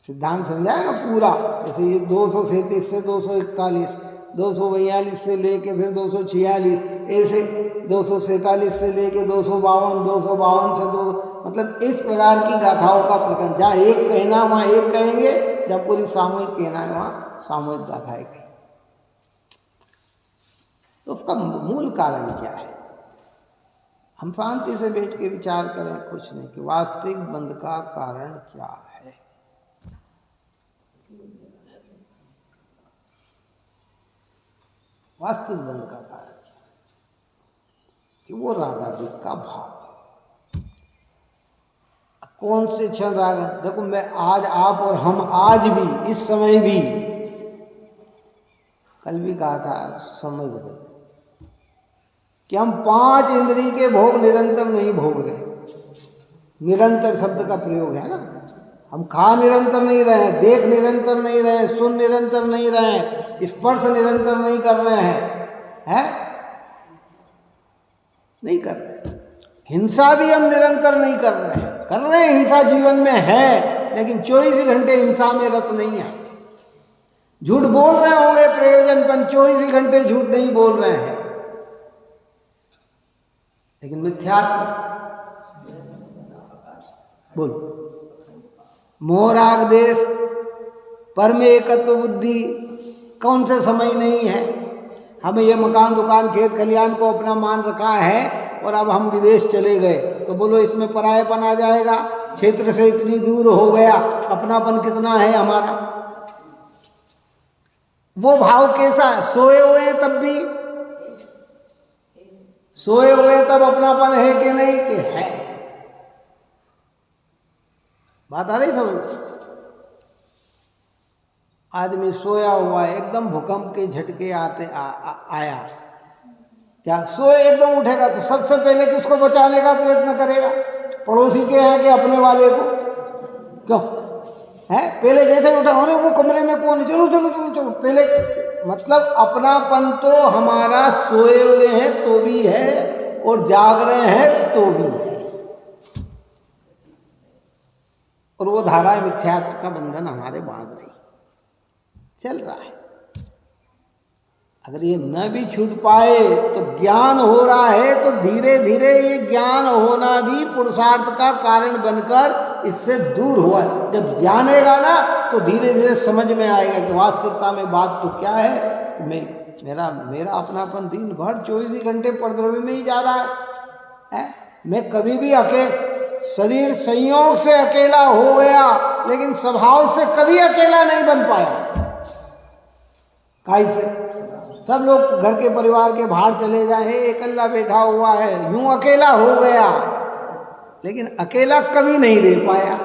सिद्धांत समझाया ना पूरा, जैसे ये 237 से 241, 242 से लेके फिर 246, ऐसे 247 से लेके 252, 252 से 2, मतलब इस प्रकार की गाथाओं का प्रकरण, जहाँ एक कहना वहाँ एक कहेंगे, जब पूरी सामूहिक कहना है वहाँ सामूहिक गाथाएं कहेंगे। तो उसका मूल कारण क्या है? हम शांति से बैठ के विचार करें, कुछ नहीं, कि वास्तविक बंध का कारण क्या है। वास्तविक बंध का कारण कि वो रागादि का भाव। कौन से क्षण राग? देखो मैं आज, आप और हम आज भी, इस समय भी, कल भी कहा था समय बदल, कि हम 5 इंद्रिय के भोग निरंतर नहीं भोग रहे। निरंतर शब्द का प्रयोग है ना, हम खा निरंतर नहीं रहे, देख निरंतर नहीं रहे, सुन निरंतर नहीं रहे, स्पर्श निरंतर नहीं कर रहे हैं, नहीं कर रहे। हिंसा भी हम निरंतर नहीं कर रहे हैं, कर रहे हैं, हिंसा जीवन में है, लेकिन 24 घंटे हिंसा में रत नहीं है। झूठ बोल रहे होंगे प्रयोजनपन, 24 घंटे झूठ नहीं बोल रहे हैं, लेकिन मिथ्यात्व बोल, मोह राग देश परम एकत्व बुद्धि, कौन सा समय नहीं है? हमें ये मकान दुकान खेत खलियान को अपना मान रखा है और अब हम विदेश चले गए, तो बोलो इसमें परायापन आ जाएगा? क्षेत्र से इतनी दूर हो गया, अपनापन कितना है हमारा? वो भाव कैसा है? सोए हुए हैं तब भी, सोए हुए तब अपनापन है कि नहीं? कि है। बात आ रही समझ? आदमी सोया हुआ है, एकदम भूकंप के झटके आते आया, क्या सोए एकदम उठेगा तो सबसे पहले किसको बचाने का प्रयत्न करेगा? पड़ोसी के हैं कि अपने वाले को? क्यों है? पहले जैसे उठा, अरे वो कमरे में कौन है, चलो चलो चलो चलो पहले, मतलब अपनापन तो हमारा सोए हुए हैं तो भी है और जाग रहे हैं तो भी है, और वो धारा मिथ्यात्व का बंधन हमारे बांध रही, चल रहा है। अगर ये न भी छूट पाए तो ज्ञान हो रहा है, तो धीरे धीरे ये ज्ञान होना भी पुरुषार्थ का कारण बनकर इससे दूर हुआ है। जब जानेगा ना तो धीरे धीरे समझ में आएगा कि वास्तविकता में बात तो क्या है। मेरा अपनापन दिन भर 24 घंटे परद्रव्य में ही जा रहा है। मैं कभी भी शरीर संयोग से अकेला हो गया, लेकिन स्वभाव से कभी अकेला नहीं बन पाया। कैसे? सब लोग घर के परिवार के बाहर चले जाए, अकेला बैठा हुआ है, यूं अकेला हो गया, लेकिन अकेला कभी नहीं रह पाया।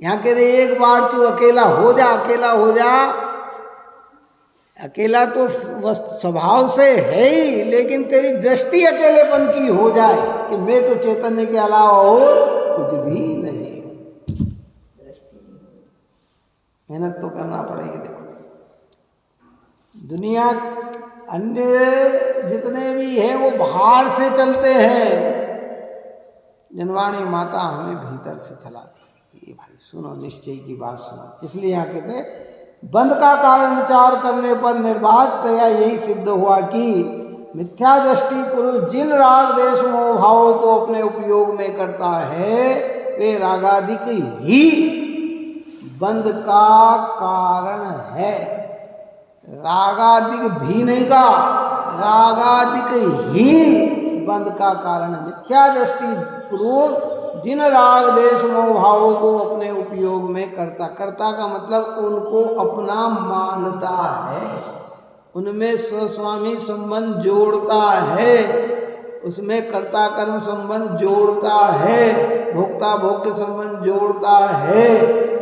यहाँ कह रहे एक बार तू अकेला हो जा, अकेला हो जा। अकेला तो स्वभाव से है ही, लेकिन तेरी दृष्टि अकेलेपन की हो जाए कि मैं तो चैतन्य के अलावा और कुछ भी नहीं। मेहनत तो करना पड़ेगी। देखो दुनिया अन्य जितने भी हैं वो बाहर से चलते हैं, जनवाणी माता हमें भीतर से चलाती है। ये भाई सुनो, निश्चय की बात सुनो। इसलिए यहाँ कहते हैं बंध का कारण विचार करने पर निर्बाधतया यही सिद्ध हुआ कि मिथ्या दृष्टि पुरुष जिन राग देश मोह भावों को अपने उपयोग में करता है वे रागादिक ही बंध का कारण है। रागादिक भी नहीं का, रागादिक ही बंध का कारण है। मिथ्या दृष्टि पूर्वक जिन राग देश मोह भावों को अपने उपयोग में करता, करता का मतलब उनको अपना मानता है, उनमें स्वस्वामी संबंध जोड़ता है, उसमें कर्ता कर्म संबंध जोड़ता है, भोक्ता भोक्ता संबंध जोड़ता है,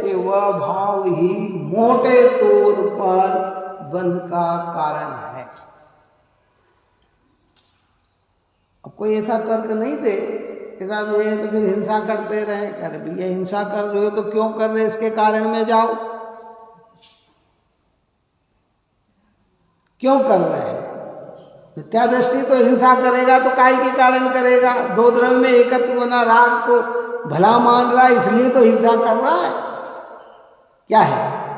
कि वह भाव ही मोटे तौर पर बंध का कारण है। अब कोई ऐसा तर्क नहीं दे कि साहब ये तो फिर हिंसा करते रहे। अरे भैया हिंसा कर रहे हो तो क्यों कर रहे, इसके कारण में जाओ, क्यों कर रहे हैं? मिथ्या दृष्टि तो हिंसा करेगा तो काय के कारण करेगा? दो द्रव्य में एकत्व बना राग को भला मान रहा है इसलिए तो हिंसा कर रहा है। क्या है?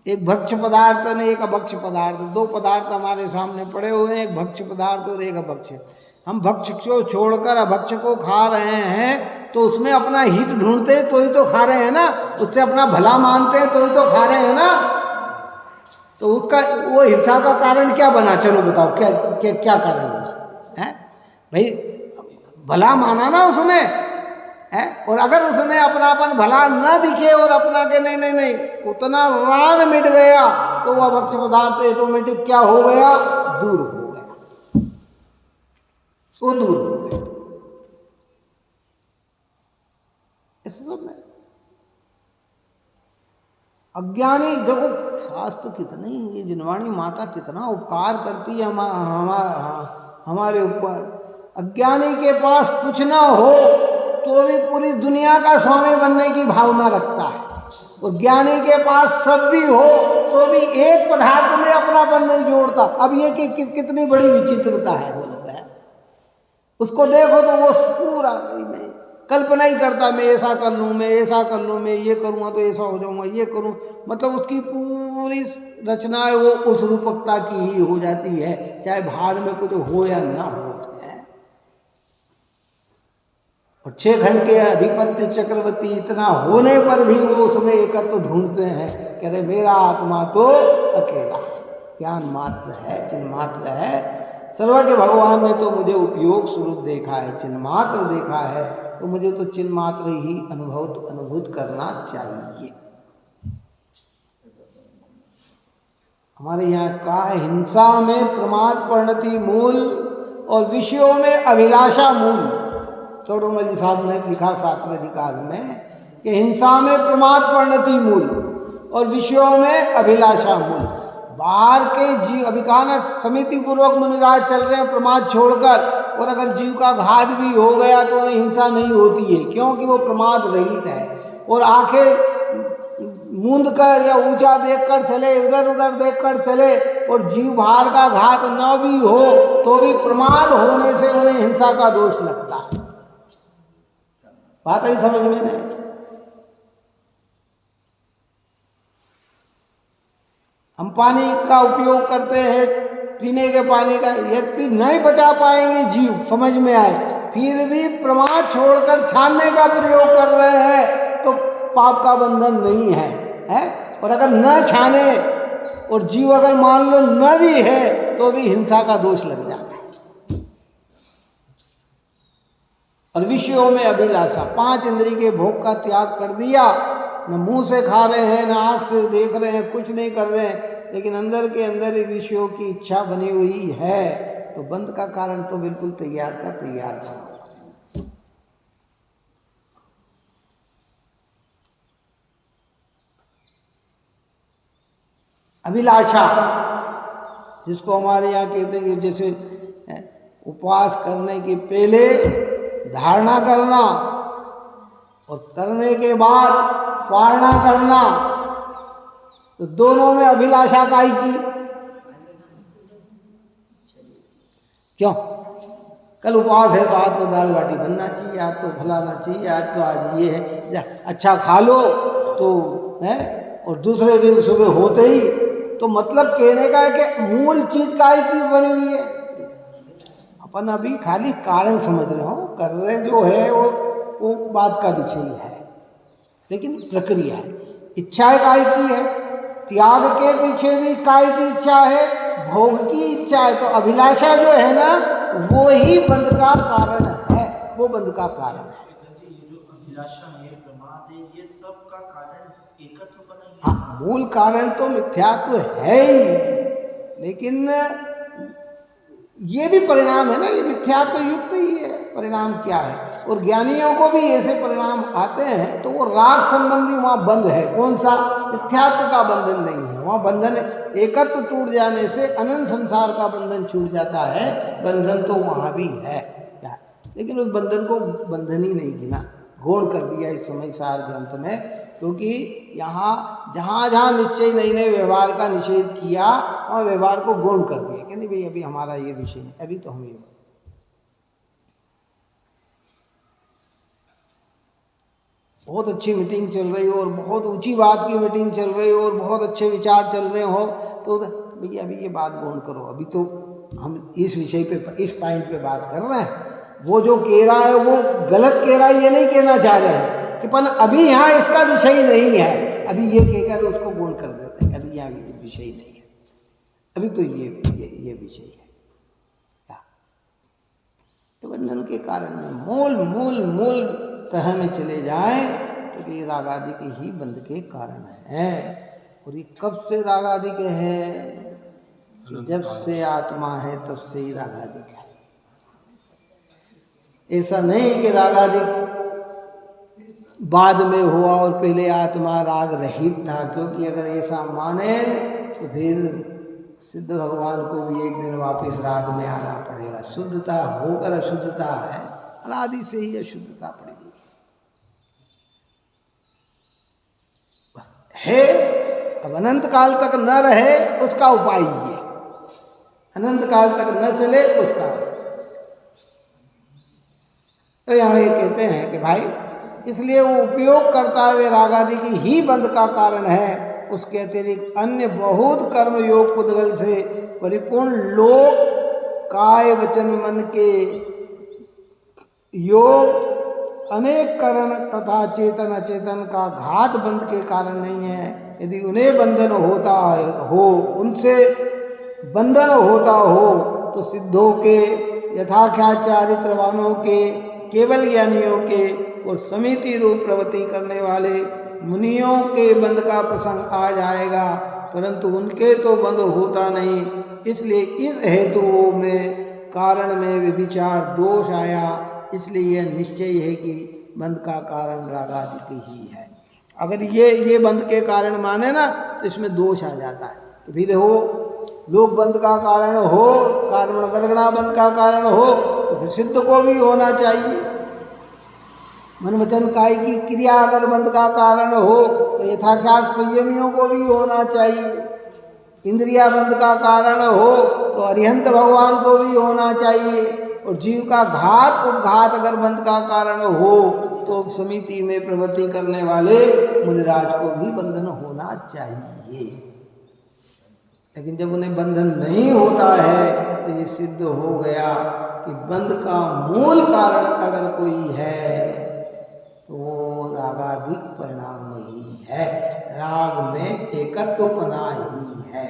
एक भक्ष्य पदार्थ और एक अभक्ष्य पदार्थ, दो पदार्थ हमारे सामने पड़े हुए हैं, एक भक्ष्य पदार्थ और एक अभक्ष्य। हम भक्ष्य को छोड़कर अभक्ष्य को खा रहे हैं तो उसमें अपना हित ढूंढते तो ही तो खा रहे हैं ना, उससे अपना भला मानते हैं तो ही तो खा रहे हैं ना। तो उसका वो हिंसा का कारण क्या बना? चलो बताओ क्या क्या क्या कारण बना है भाई? भला माना ना उसमें है, और अगर उसमें अपनापन भला न दिखे और अपना के नहीं नहीं नहीं उतना राग मिट गया तो वह भक्ष्य पदार्थ ऑटोमेटिक क्या हो गया? दूर हो गया, वो दूर हो गया। ऐसे सब नहीं। अज्ञानी देखो शास्त्र कितनी, ये जिनवाणी माता कितना उपकार करती है हमारे ऊपर। अज्ञानी के पास कुछ ना हो तो भी पूरी दुनिया का स्वामी बनने की भावना रखता है, और ज्ञानी के पास सब भी हो तो भी एक पदार्थ में अपनापन नहीं जोड़ता। अब ये कितनी बड़ी विचित्रता है वो लोग है। उसको देखो तो वो पूरा नहीं कल्पना ही करता, मैं ऐसा कर लूँ, मैं ऐसा कर लूँ, मैं ये करूँगा तो ऐसा हो जाऊँगा, ये करूँ, मतलब उसकी पूरी रचना है वो उस रूपकता की ही हो जाती है, चाहे बाहर में कुछ हो या ना हो। और 6 खंड के अधिपत्य चक्रवर्ती इतना होने पर भी वो उसमें एकत्व ढूंढते हैं कि अरे मेरा आत्मा तो अकेला ज्ञान मात्र है, चिन्ह मात्र है। सर्वज्ञ भगवान ने तो मुझे उपयोग स्वरूप देखा है, चिन्ह मात्र देखा है, तो मुझे तो चिन्ह मात्र ही अनुभूत करना चाहिए। हमारे यहाँ कहा है हिंसा में प्रमाद परिणति मूल और विषयों में अभिलाषा मूल। चौड़मल जी साहब ने लिखा सातवें अधिकार में कि हिंसा में प्रमाद परिणति मूल और विषयों में अभिलाषा मूल। बाहर के जीव अभी कहा ना समिति पूर्वक मुनिराज चल रहे हैं प्रमाद छोड़कर, और अगर जीव का घात भी हो गया तो उन्हें हिंसा नहीं होती है, क्योंकि वो प्रमाद रहित है। और आंखें मूंद कर या ऊंचा देखकर चले, इधर उधर देखकर चले, और जीव बाहर का घात न भी हो तो भी प्रमाद होने से उन्हें हिंसा का दोष लगता है। बात ही समझ में नहीं। हम पानी का उपयोग करते हैं, पीने के पानी का, यदि नहीं बचा पाएंगे जीव, समझ में आए, फिर भी प्रमाद छोड़कर छानने का प्रयोग कर रहे हैं तो पाप का बंधन नहीं है। और अगर न छाने और जीव अगर मान लो न भी है तो भी हिंसा का दोष लग जाता है। और विषयों में अभिलाषा, 5 इंद्रिय के भोग का त्याग कर दिया, न मुंह से खा रहे हैं, न आँख से देख रहे हैं, कुछ नहीं कर रहे हैं, लेकिन अंदर के अंदर एक विषयों की इच्छा बनी हुई है, तो बंध का कारण तो बिल्कुल तैयार का तैयार था। अभिलाषा जिसको हमारे यहाँ कहते हैं कि जैसे उपवास करने के पहले धारणा करना और करने के बाद पारणा करना, तो दोनों में अभिलाषा काई की? क्यों? कल उपवास है तो आज तो दाल बाटी बनना चाहिए, आज तो फलाना चाहिए, आज तो आज ये है, अच्छा खा लो तो है, और दूसरे दिन सुबह होते ही, तो मतलब कहने का है कि मूल चीज काई की बनी हुई है। अपन अभी खाली कारण समझ रहे हो, कर रहे जो है वो बात का विषय है, लेकिन प्रक्रिया है। इच्छा काई की है, त्याग के पीछे भी काय की इच्छा है, भोग की इच्छा है। तो अभिलाषा जो है ना वो ही बंध का कारण है, वो बंध का कारण है। जो अभिलाषा है, प्रमाद है, ये सब का कारण एकत्व बना ही है। हाँ, मूल कारण तो मिथ्यात्व है ही, लेकिन ये भी परिणाम है ना, ये मिथ्यात्व युक्त ही है। परिणाम क्या है? और ज्ञानियों को भी ऐसे परिणाम आते हैं तो वो राग संबंधी वहाँ बंध है। कौन सा? मिथ्यात्व का बंधन नहीं है वहाँ। बंधन एकत्व टूट जाने से अनंत संसार का बंधन छूट जाता है। बंधन तो वहाँ भी है क्या, लेकिन उस बंधन को बंधन ही नहीं गिना, गौण कर दिया इस समय सार ग्रंथ में। क्योंकि यहाँ जहाँ जहाँ निश्चय नहीं ने व्यवहार का निषेध किया और व्यवहार को गौण कर दिया कि नहीं भाई अभी हमारा ये विषय है, अभी तो हम ये। बहुत अच्छी मीटिंग चल रही हो और बहुत ऊंची बात की मीटिंग चल रही हो और बहुत अच्छे विचार चल रहे हो तो भैया अभी ये बात गौण करो, अभी तो हम इस विषय पे, इस पॉइंट पे बात कर रहे हैं। वो जो कह रहा है वो गलत कह रहा है, ये नहीं कहना चाह रहे हैं कि पर अभी यहाँ इसका विषय नहीं है, अभी ये कहकर उसको गौण कर देते हैं, अभी यहाँ विषय नहीं है, अभी तो ये विषय है क्या। तो बंधन के कारण में मूल तह में चले जाएं तो ये राग आदि के ही बंध के कारण है। और ये कब से राग आदि के है? जब से आत्मा है तब से ही राग आदि का है। ऐसा नहीं कि राग आदि बाद में हुआ और पहले आत्मा राग रहित था, क्योंकि अगर ऐसा माने तो फिर सिद्ध भगवान को भी एक दिन वापस राग में आना पड़ेगा। शुद्धता होकर अशुद्धता है, अनादि से ही अशुद्धता पड़ेगी है। अब अनंत काल तक न रहे उसका उपाय ये, अनंत काल तक न चले उसका। तो यहाँ ये कहते हैं कि भाई इसलिए वो उपयोग करता है वे राग आदि की ही बंध का कारण है। उसके अतिरिक्त अन्य बहुत कर्म योग पुद्गल से परिपूर्ण लोक काय वचन मन के योग अनेक करण तथा चेतन अचेतन का घात बंध के कारण नहीं है। यदि उन्हें बंधन होता हो, उनसे बंधन होता हो तो सिद्धों के, यथाख्यात चारित्रवानों के, केवल ज्ञानियों के और समिति रूप प्रवृत्ति करने वाले मुनियों के बंध का प्रसंग आ जाएगा, परंतु उनके तो बंध होता नहीं। इसलिए इस हेतुओं में कारण में विचार दोष आया। इसलिए यह निश्चय है कि बंध का कारण राग आदि की ही है। अगर ये बंध के कारण माने ना तो इसमें दोष आ जाता है। तो फिर हो लोक बंध का कारण हो, कारण वर्गणा बंध का कारण हो तो फिर सिद्ध को भी होना चाहिए। मन वचन काय की क्रिया अगर बंध का कारण हो तो यथाख्यात संयमियों को भी होना चाहिए। इंद्रिया बंध का कारण हो तो अरिहंत भगवान को भी होना चाहिए। और जीव का घात उपघात अगर बंध का कारण हो तो समिति में प्रवृत्ति करने वाले मुनिराज को भी बंधन होना चाहिए। लेकिन जब उन्हें बंधन नहीं होता है तो ये सिद्ध हो गया कि बंध का मूल कारण अगर कोई है तो वो रागाधिक परिणाम नहीं है, राग में एकत्वपना ही है।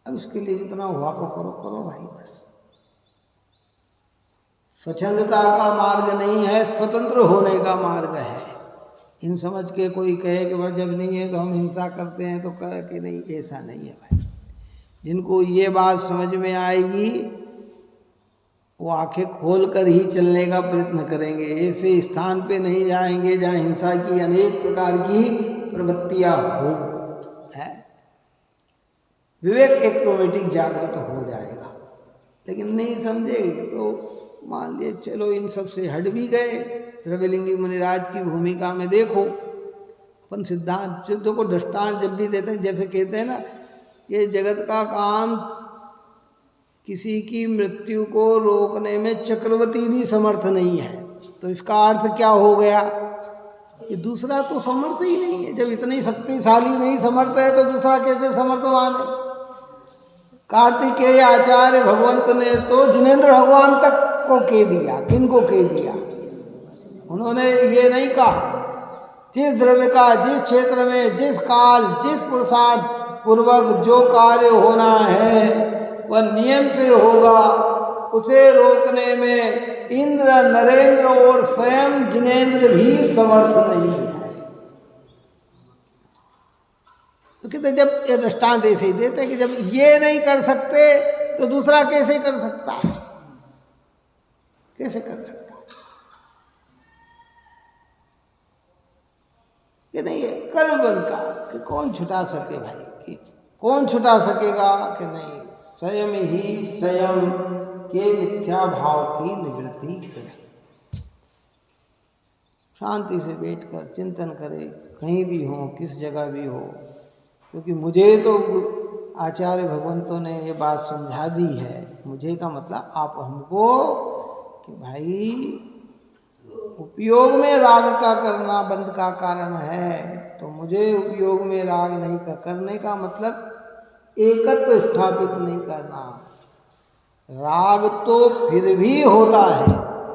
अब इसके लिए जितना हुआ को करो भाई बस। स्वच्छंदता का मार्ग नहीं है, स्वतंत्र होने का मार्ग है। इन समझ के कोई कहे कि वह जब नहीं है तो हम हिंसा करते हैं तो कहे कि नहीं, ऐसा नहीं है भाई। जिनको ये बात समझ में आएगी वो आंखें खोल कर ही चलने का प्रयत्न करेंगे। ऐसे स्थान पे नहीं जाएंगे जहाँ हिंसा की अनेक प्रकार की प्रवृत्तियाँ हो है। विवेक ऑटोमेटिक जागृत हो जाएगा। लेकिन नहीं समझेंगे तो मान लिए चलो इन सब से हट भी गए। द्रव्यलिंगी मुनिराज की भूमिका में देखो, अपन सिद्धांत सिद्धों को दृष्टांत जब भी देते हैं, जैसे कहते हैं ना, ये जगत का काम किसी की मृत्यु को रोकने में चक्रवर्ती भी समर्थ नहीं है। तो इसका अर्थ क्या हो गया? ये दूसरा तो समर्थ ही नहीं है। जब इतनी शक्तिशाली नहीं समर्थ है तो दूसरा कैसे समर्थवान है? कार्तिकेय आचार्य भगवंत ने तो जिनेंद्र भगवान तक को कह दिया। किनको कह दिया? उन्होंने ये नहीं कहा जिस द्रव्य का जिस क्षेत्र में जिस काल जिस पुरुषार्थ पूर्वक जो कार्य होना है वह नियम से होगा, उसे रोकने में इंद्र, नरेंद्र और स्वयं जिनेंद्र भी समर्थ नहीं है। तो कहते जब ये दृष्टांत ऐसे ही देते कि जब ये नहीं कर सकते तो दूसरा कैसे कर सकता है, कैसे कर सकता है? कि नहीं है कर्म बंध का कि कौन छुटा सके भाई, कि कौन छुटा सकेगा कि नहीं स्वयं ही स्वयं के मिथ्या भाव की निवृत्ति करे। शांति से बैठकर चिंतन करे, कहीं भी हो किस जगह भी हो, क्योंकि मुझे तो आचार्य भगवंतों ने ये बात समझा दी है। मुझे का मतलब आप हमको कि भाई उपयोग में राग का करना बंध का कारण है, तो मुझे उपयोग में राग नहीं करने का मतलब एकत्व स्थापित नहीं करना। राग तो फिर भी होता है,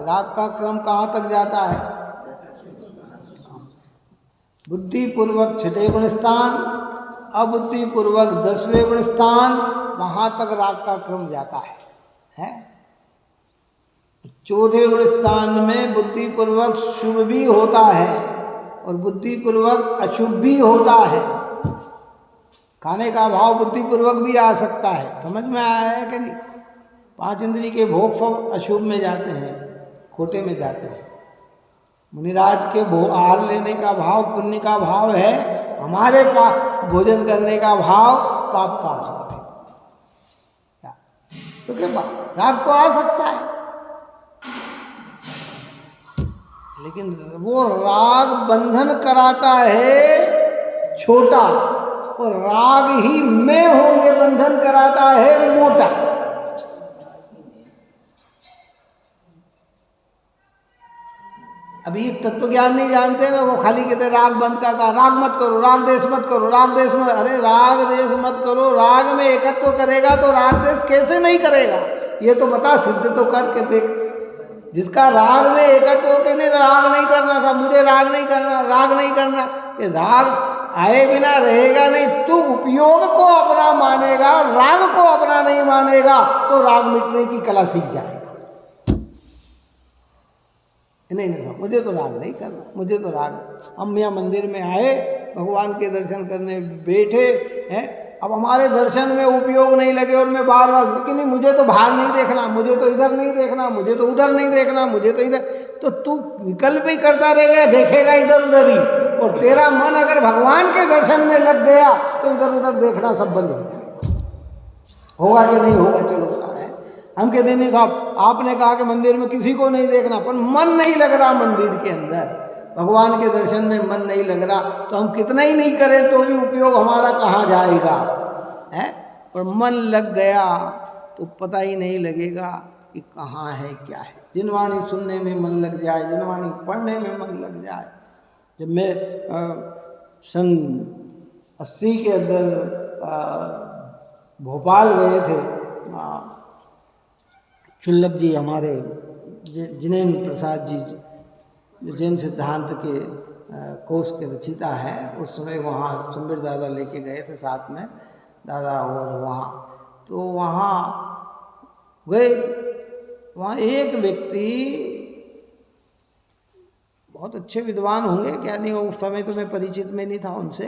राग का क्रम कहाँ तक जाता है? बुद्धिपूर्वक 6वें गुण स्थान, अबुद्धिपूर्वक 10वें गुण स्थान, वहाँ तक राग का क्रम जाता है? 4वें गुण स्थान में बुद्धिपूर्वक शुभ भी होता है और बुद्धिपूर्वक अशुभ भी होता है। खाने का भाव बुद्धिपूर्वक भी आ सकता है, समझ में आया है कि नहीं? 5 इंद्रिय के भोग सब अशुभ में जाते हैं, खोटे में जाते हैं। मुनिराज के आहार लेने का भाव पुण्य का भाव है, हमारे पास भोजन करने का भाव पाप का भाव है। तो क्या राग तो आ सकता है, लेकिन वो राग बंधन कराता है छोटा और राग ही मैं हूं ये बंधन कराता है मोटा। अभी तत्व ज्ञान नहीं जानते ना, वो खाली कहते हैं राग बंध का राग मत करो, राग देश मत करो, राग देश मत। अरे राग देश मत करो, राग में एकत्व करेगा तो राग देश कैसे नहीं करेगा ये तो बता, सिद्ध तो करके देख। जिसका राग में एकत्व हो के नहीं राग नहीं करना था, मुझे राग नहीं करना, राग नहीं करना, ये राग आए बिना रहेगा नहीं। तू उपयोग को अपना मानेगा, राग को अपना नहीं मानेगा तो राग मिटने की कला सीख जाएगा। नहीं मुझे तो राग नहीं करना, मुझे तो राग। हम यहाँ मंदिर में आए, भगवान के दर्शन करने बैठे हैं, अब हमारे दर्शन में उपयोग नहीं लगे और मैं बार बार लेकिन नहीं मुझे तो बाहर नहीं देखना, मुझे तो इधर नहीं देखना, मुझे तो उधर नहीं देखना, मुझे तो इधर, तो तू विकल्प ही करता रहेगा, देखेगा इधर उधर ही। और तेरा मन अगर भगवान के दर्शन में लग गया तो इधर उधर देखना सब बंद हो जाएगा। होगा कि नहीं होगा? चलो है हम कहते नहीं साहब, आपने कहा कि मंदिर में किसी को नहीं देखना, पर मन नहीं लग रहा मंदिर के अंदर, भगवान के दर्शन में मन नहीं लग रहा, तो हम कितना ही नहीं करें तो भी उपयोग हमारा कहाँ जाएगा है? और मन लग गया तो पता ही नहीं लगेगा कि कहाँ है क्या है। जिनवाणी सुनने में मन लग जाए, जिनवाणी पढ़ने में मन लग जाए। जब मैं सन 80 के अंदर भोपाल गए थे, चुल्लक जी हमारे जिनेन्द्र प्रसाद जी जैन सिद्धांत के कोष के रचयिता हैं, उस समय वहाँ संबीर दादा लेके गए थे साथ में दादा, और वहाँ तो वहाँ गए, वहाँ एक व्यक्ति बहुत अच्छे विद्वान होंगे क्या नहीं, उस समय तो मैं परिचित में नहीं था उनसे,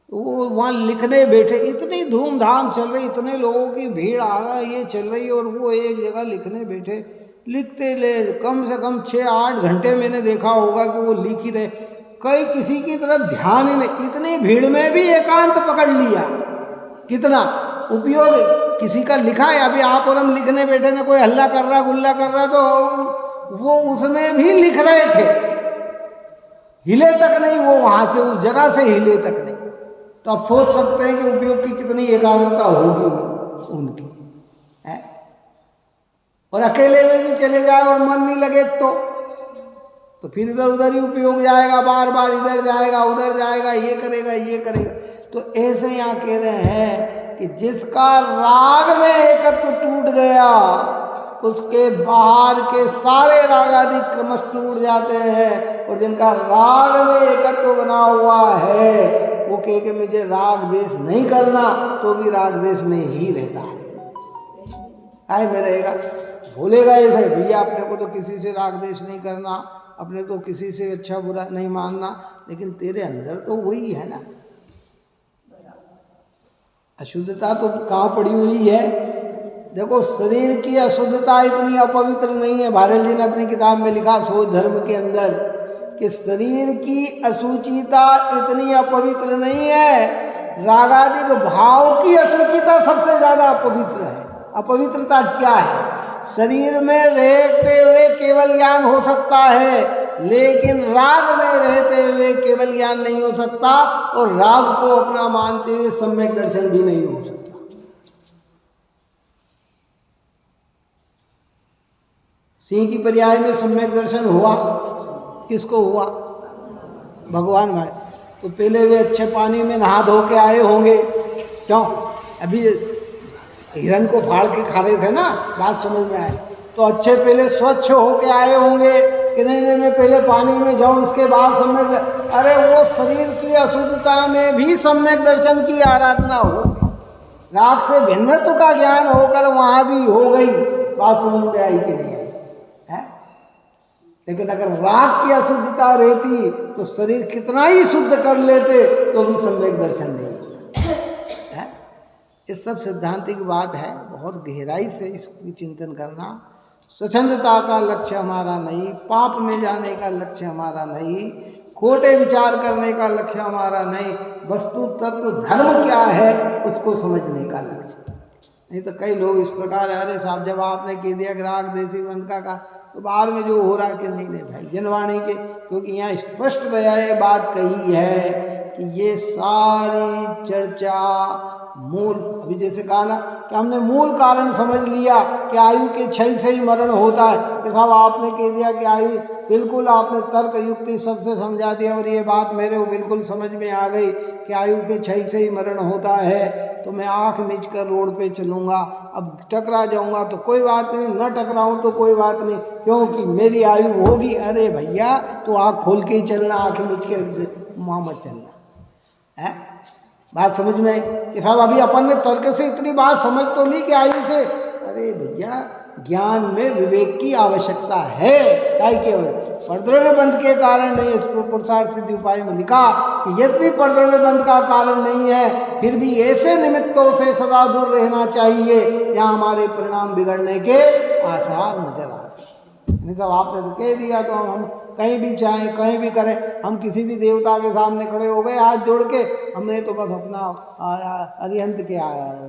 वो वहाँ लिखने बैठे, इतनी धूमधाम चल रही, इतने लोगों की भीड़ आ रहा ये चल रही, और वो एक जगह लिखने बैठे, लिखते ले कम से कम 6-8 घंटे मैंने देखा होगा कि वो लिख ही रहे, कई किसी की तरफ ध्यान ही नहीं। इतनी भीड़ में भी एकांत पकड़ लिया, कितना उपयोग किसी का लिखा है। अभी आप और हम लिखने बैठे ना, कोई हल्ला कर रहा गुल्ला कर रहा तो वो उसमें भी लिख रहे थे, हिले तक नहीं, वो वहाँ से उस जगह से हिले तक नहीं। तो आप सोच सकते हैं कि उपयोग की कितनी एकाग्रता होगी उनकी है? और अकेले में भी चले जाए और मन नहीं लगे तो फिर इधर उधर ही उपयोग जाएगा, बार बार इधर जाएगा उधर जाएगा, ये करेगा ये करेगा। तो ऐसे यहाँ कह रहे हैं कि जिसका राग में एकत्व टूट गया उसके बाहर के सारे राग आदि क्रमश टूट जाते हैं, और जिनका राग में एकत्व बना हुआ है वो कह के मुझे राग देश नहीं करना, तो भी राग देश में ही रहता है। आए में रहेगा, बोलेगा ऐसे भैया अपने को तो किसी से राग देश नहीं करना, अपने तो किसी से अच्छा बुरा नहीं मानना, लेकिन तेरे अंदर तो वही है ना, अशुद्धता तो कहाँ पड़ी हुई है। देखो शरीर की अशुद्धता इतनी अपवित्र नहीं है, भारत जी ने अपनी किताब में लिखा सोच धर्म के अंदर कि शरीर की अशुचिता इतनी अपवित्र नहीं है, रागादिक भाव की अशुचिता सबसे ज्यादा अपवित्र है। अपवित्रता क्या है? शरीर में रहते हुए केवल ज्ञान हो सकता है, लेकिन राग में रहते हुए केवल ज्ञान नहीं हो सकता, और राग को अपना मानते हुए सम्यक दर्शन भी नहीं हो सकता। सिंह की पर्याय में सम्यक दर्शन हुआ, किसको हुआ? भगवान भाई। तो पहले वे अच्छे पानी में नहा धो के आए होंगे, क्यों? अभी हिरण को फाड़ के खा रहे थे ना, बात समझ में आए, तो अच्छे पहले स्वच्छ होके आए होंगे कि नहीं मैं पहले पानी में जाऊं उसके बाद सम्यक। अरे वो शरीर की अशुद्धता में भी सम्यक दर्शन की आराधना हो, राग से भिन्नत्व का ज्ञान होकर वहां भी हो गई। बात समझ में आई कि नहीं आई है? लेकिन अगर राग की अशुद्धता रहती तो शरीर कितना ही शुद्ध कर लेते तो भी सम्यक दर्शन नहीं होता है। इस सब सिद्धांतिक बात है, बहुत गहराई से इसकी चिंतन करना। स्वच्छंदता का लक्ष्य हमारा नहीं, पाप में जाने का लक्ष्य हमारा नहीं, खोटे विचार करने का लक्ष्य हमारा नहीं, वस्तु तत्व धर्म क्या है उसको समझने का लक्ष्य। नहीं तो कई लोग इस प्रकार, अरे साहब जब आपने कह दिया कि राग देशी बंधका का, तो बाहर में जो हो रहा कि नहीं नहीं भाई जनवाणी के, क्योंकि यहाँ स्पष्ट दया ये बात कही है कि ये सारी चर्चा मूल, अभी जैसे कहा ना कि हमने मूल कारण समझ लिया कि आयु के क्षय से ही मरण होता है, कि साहब आपने कह दिया कि आयु, बिल्कुल आपने तर्क युक्ति सबसे समझा दिया, और ये बात मेरे को बिल्कुल समझ में आ गई कि आयु के क्षय से ही मरण होता है, तो मैं आँख मीच कर रोड पे चलूँगा, अब टकरा जाऊँगा तो कोई बात नहीं, न टकराऊँ तो कोई बात नहीं, क्योंकि मेरी आयु होगी। अरे भैया तो आँख खोल के ही चलना, आँख मीच के वहाँ मत चलना है। बात समझ में आई कि साहब अभी अपन ने तर्क से इतनी बात समझ तो ली कि आयु से, अरे भैया ज्ञान में विवेक की आवश्यकता है। काय केवल परद्रव्य बंध के कारण नहीं, पुरुषार्थ सिद्धि उपाय में लिखा कि यद्यपि परद्रव्य बंध का कारण नहीं है, फिर भी ऐसे निमित्तों से सदा दूर रहना चाहिए जहाँ हमारे परिणाम बिगड़ने के आसार नजर आते। नहीं साहब आपने तो कह दिया, तो हम कहीं भी चाहें कहीं भी करें, हम किसी भी देवता के सामने खड़े हो गए हाथ जोड़ के, हमें तो बस अपना अरिहंत के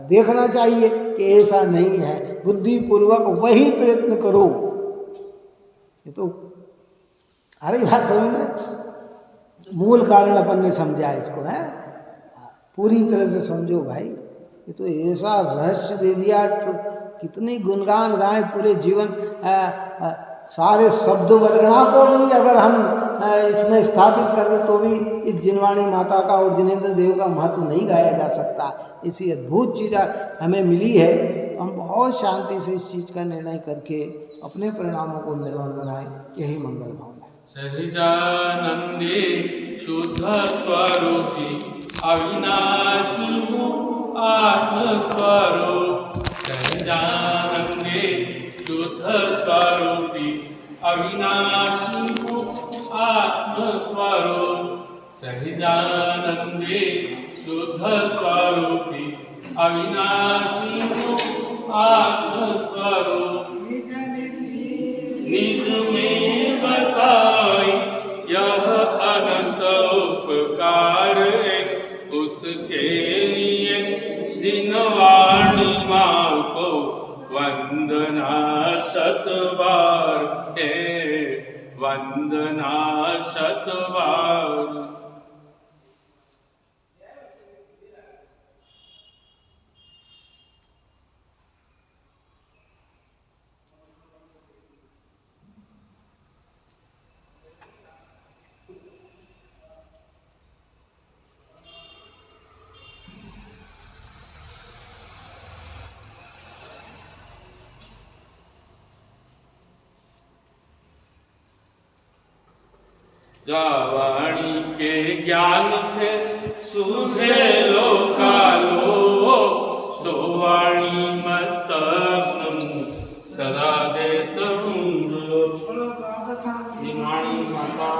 देखना चाहिए कि ऐसा नहीं है, बुद्धिपूर्वक वही प्रयत्न करो। ये तो अरे बात समझ में, मूल कारण अपन ने समझा इसको है, पूरी तरह से समझो भाई। ये तो ऐसा रहस्य दे दिया, कितनी गुणगान गाएं पूरे जीवन, सारे शब्द वर्गणा को भी अगर हम इसमें स्थापित कर दें तो भी इस जिनवाणी माता का और जिनेंद्र देव का महत्व नहीं गाया जा सकता। ऐसी अद्भुत चीज़ हमें मिली है, तो हम बहुत शांति से इस चीज़ का निर्णय करके अपने परिणामों को निर्मल बनाएं, यही मंगल भावना है। सहजानंदे शुद्ध स्वरूपी अविनाशी आत्मस्वरूप, सहजानंदे शुद्ध स्वरूपी अविनाशी आत्मस्वरूप, सहजानंदे शुद्ध स्वरूपी अविनाशी आत्मस्वरूप, निज में बताई यह अनंत उपकार है, उसके लिए जिनवाणी माँ को वंदना शतबार है, वंदना शतबार। वाणी के ज्ञान से सूझे लोकालो सो वाणी मस्तक सदा देता हूँ वाणी माता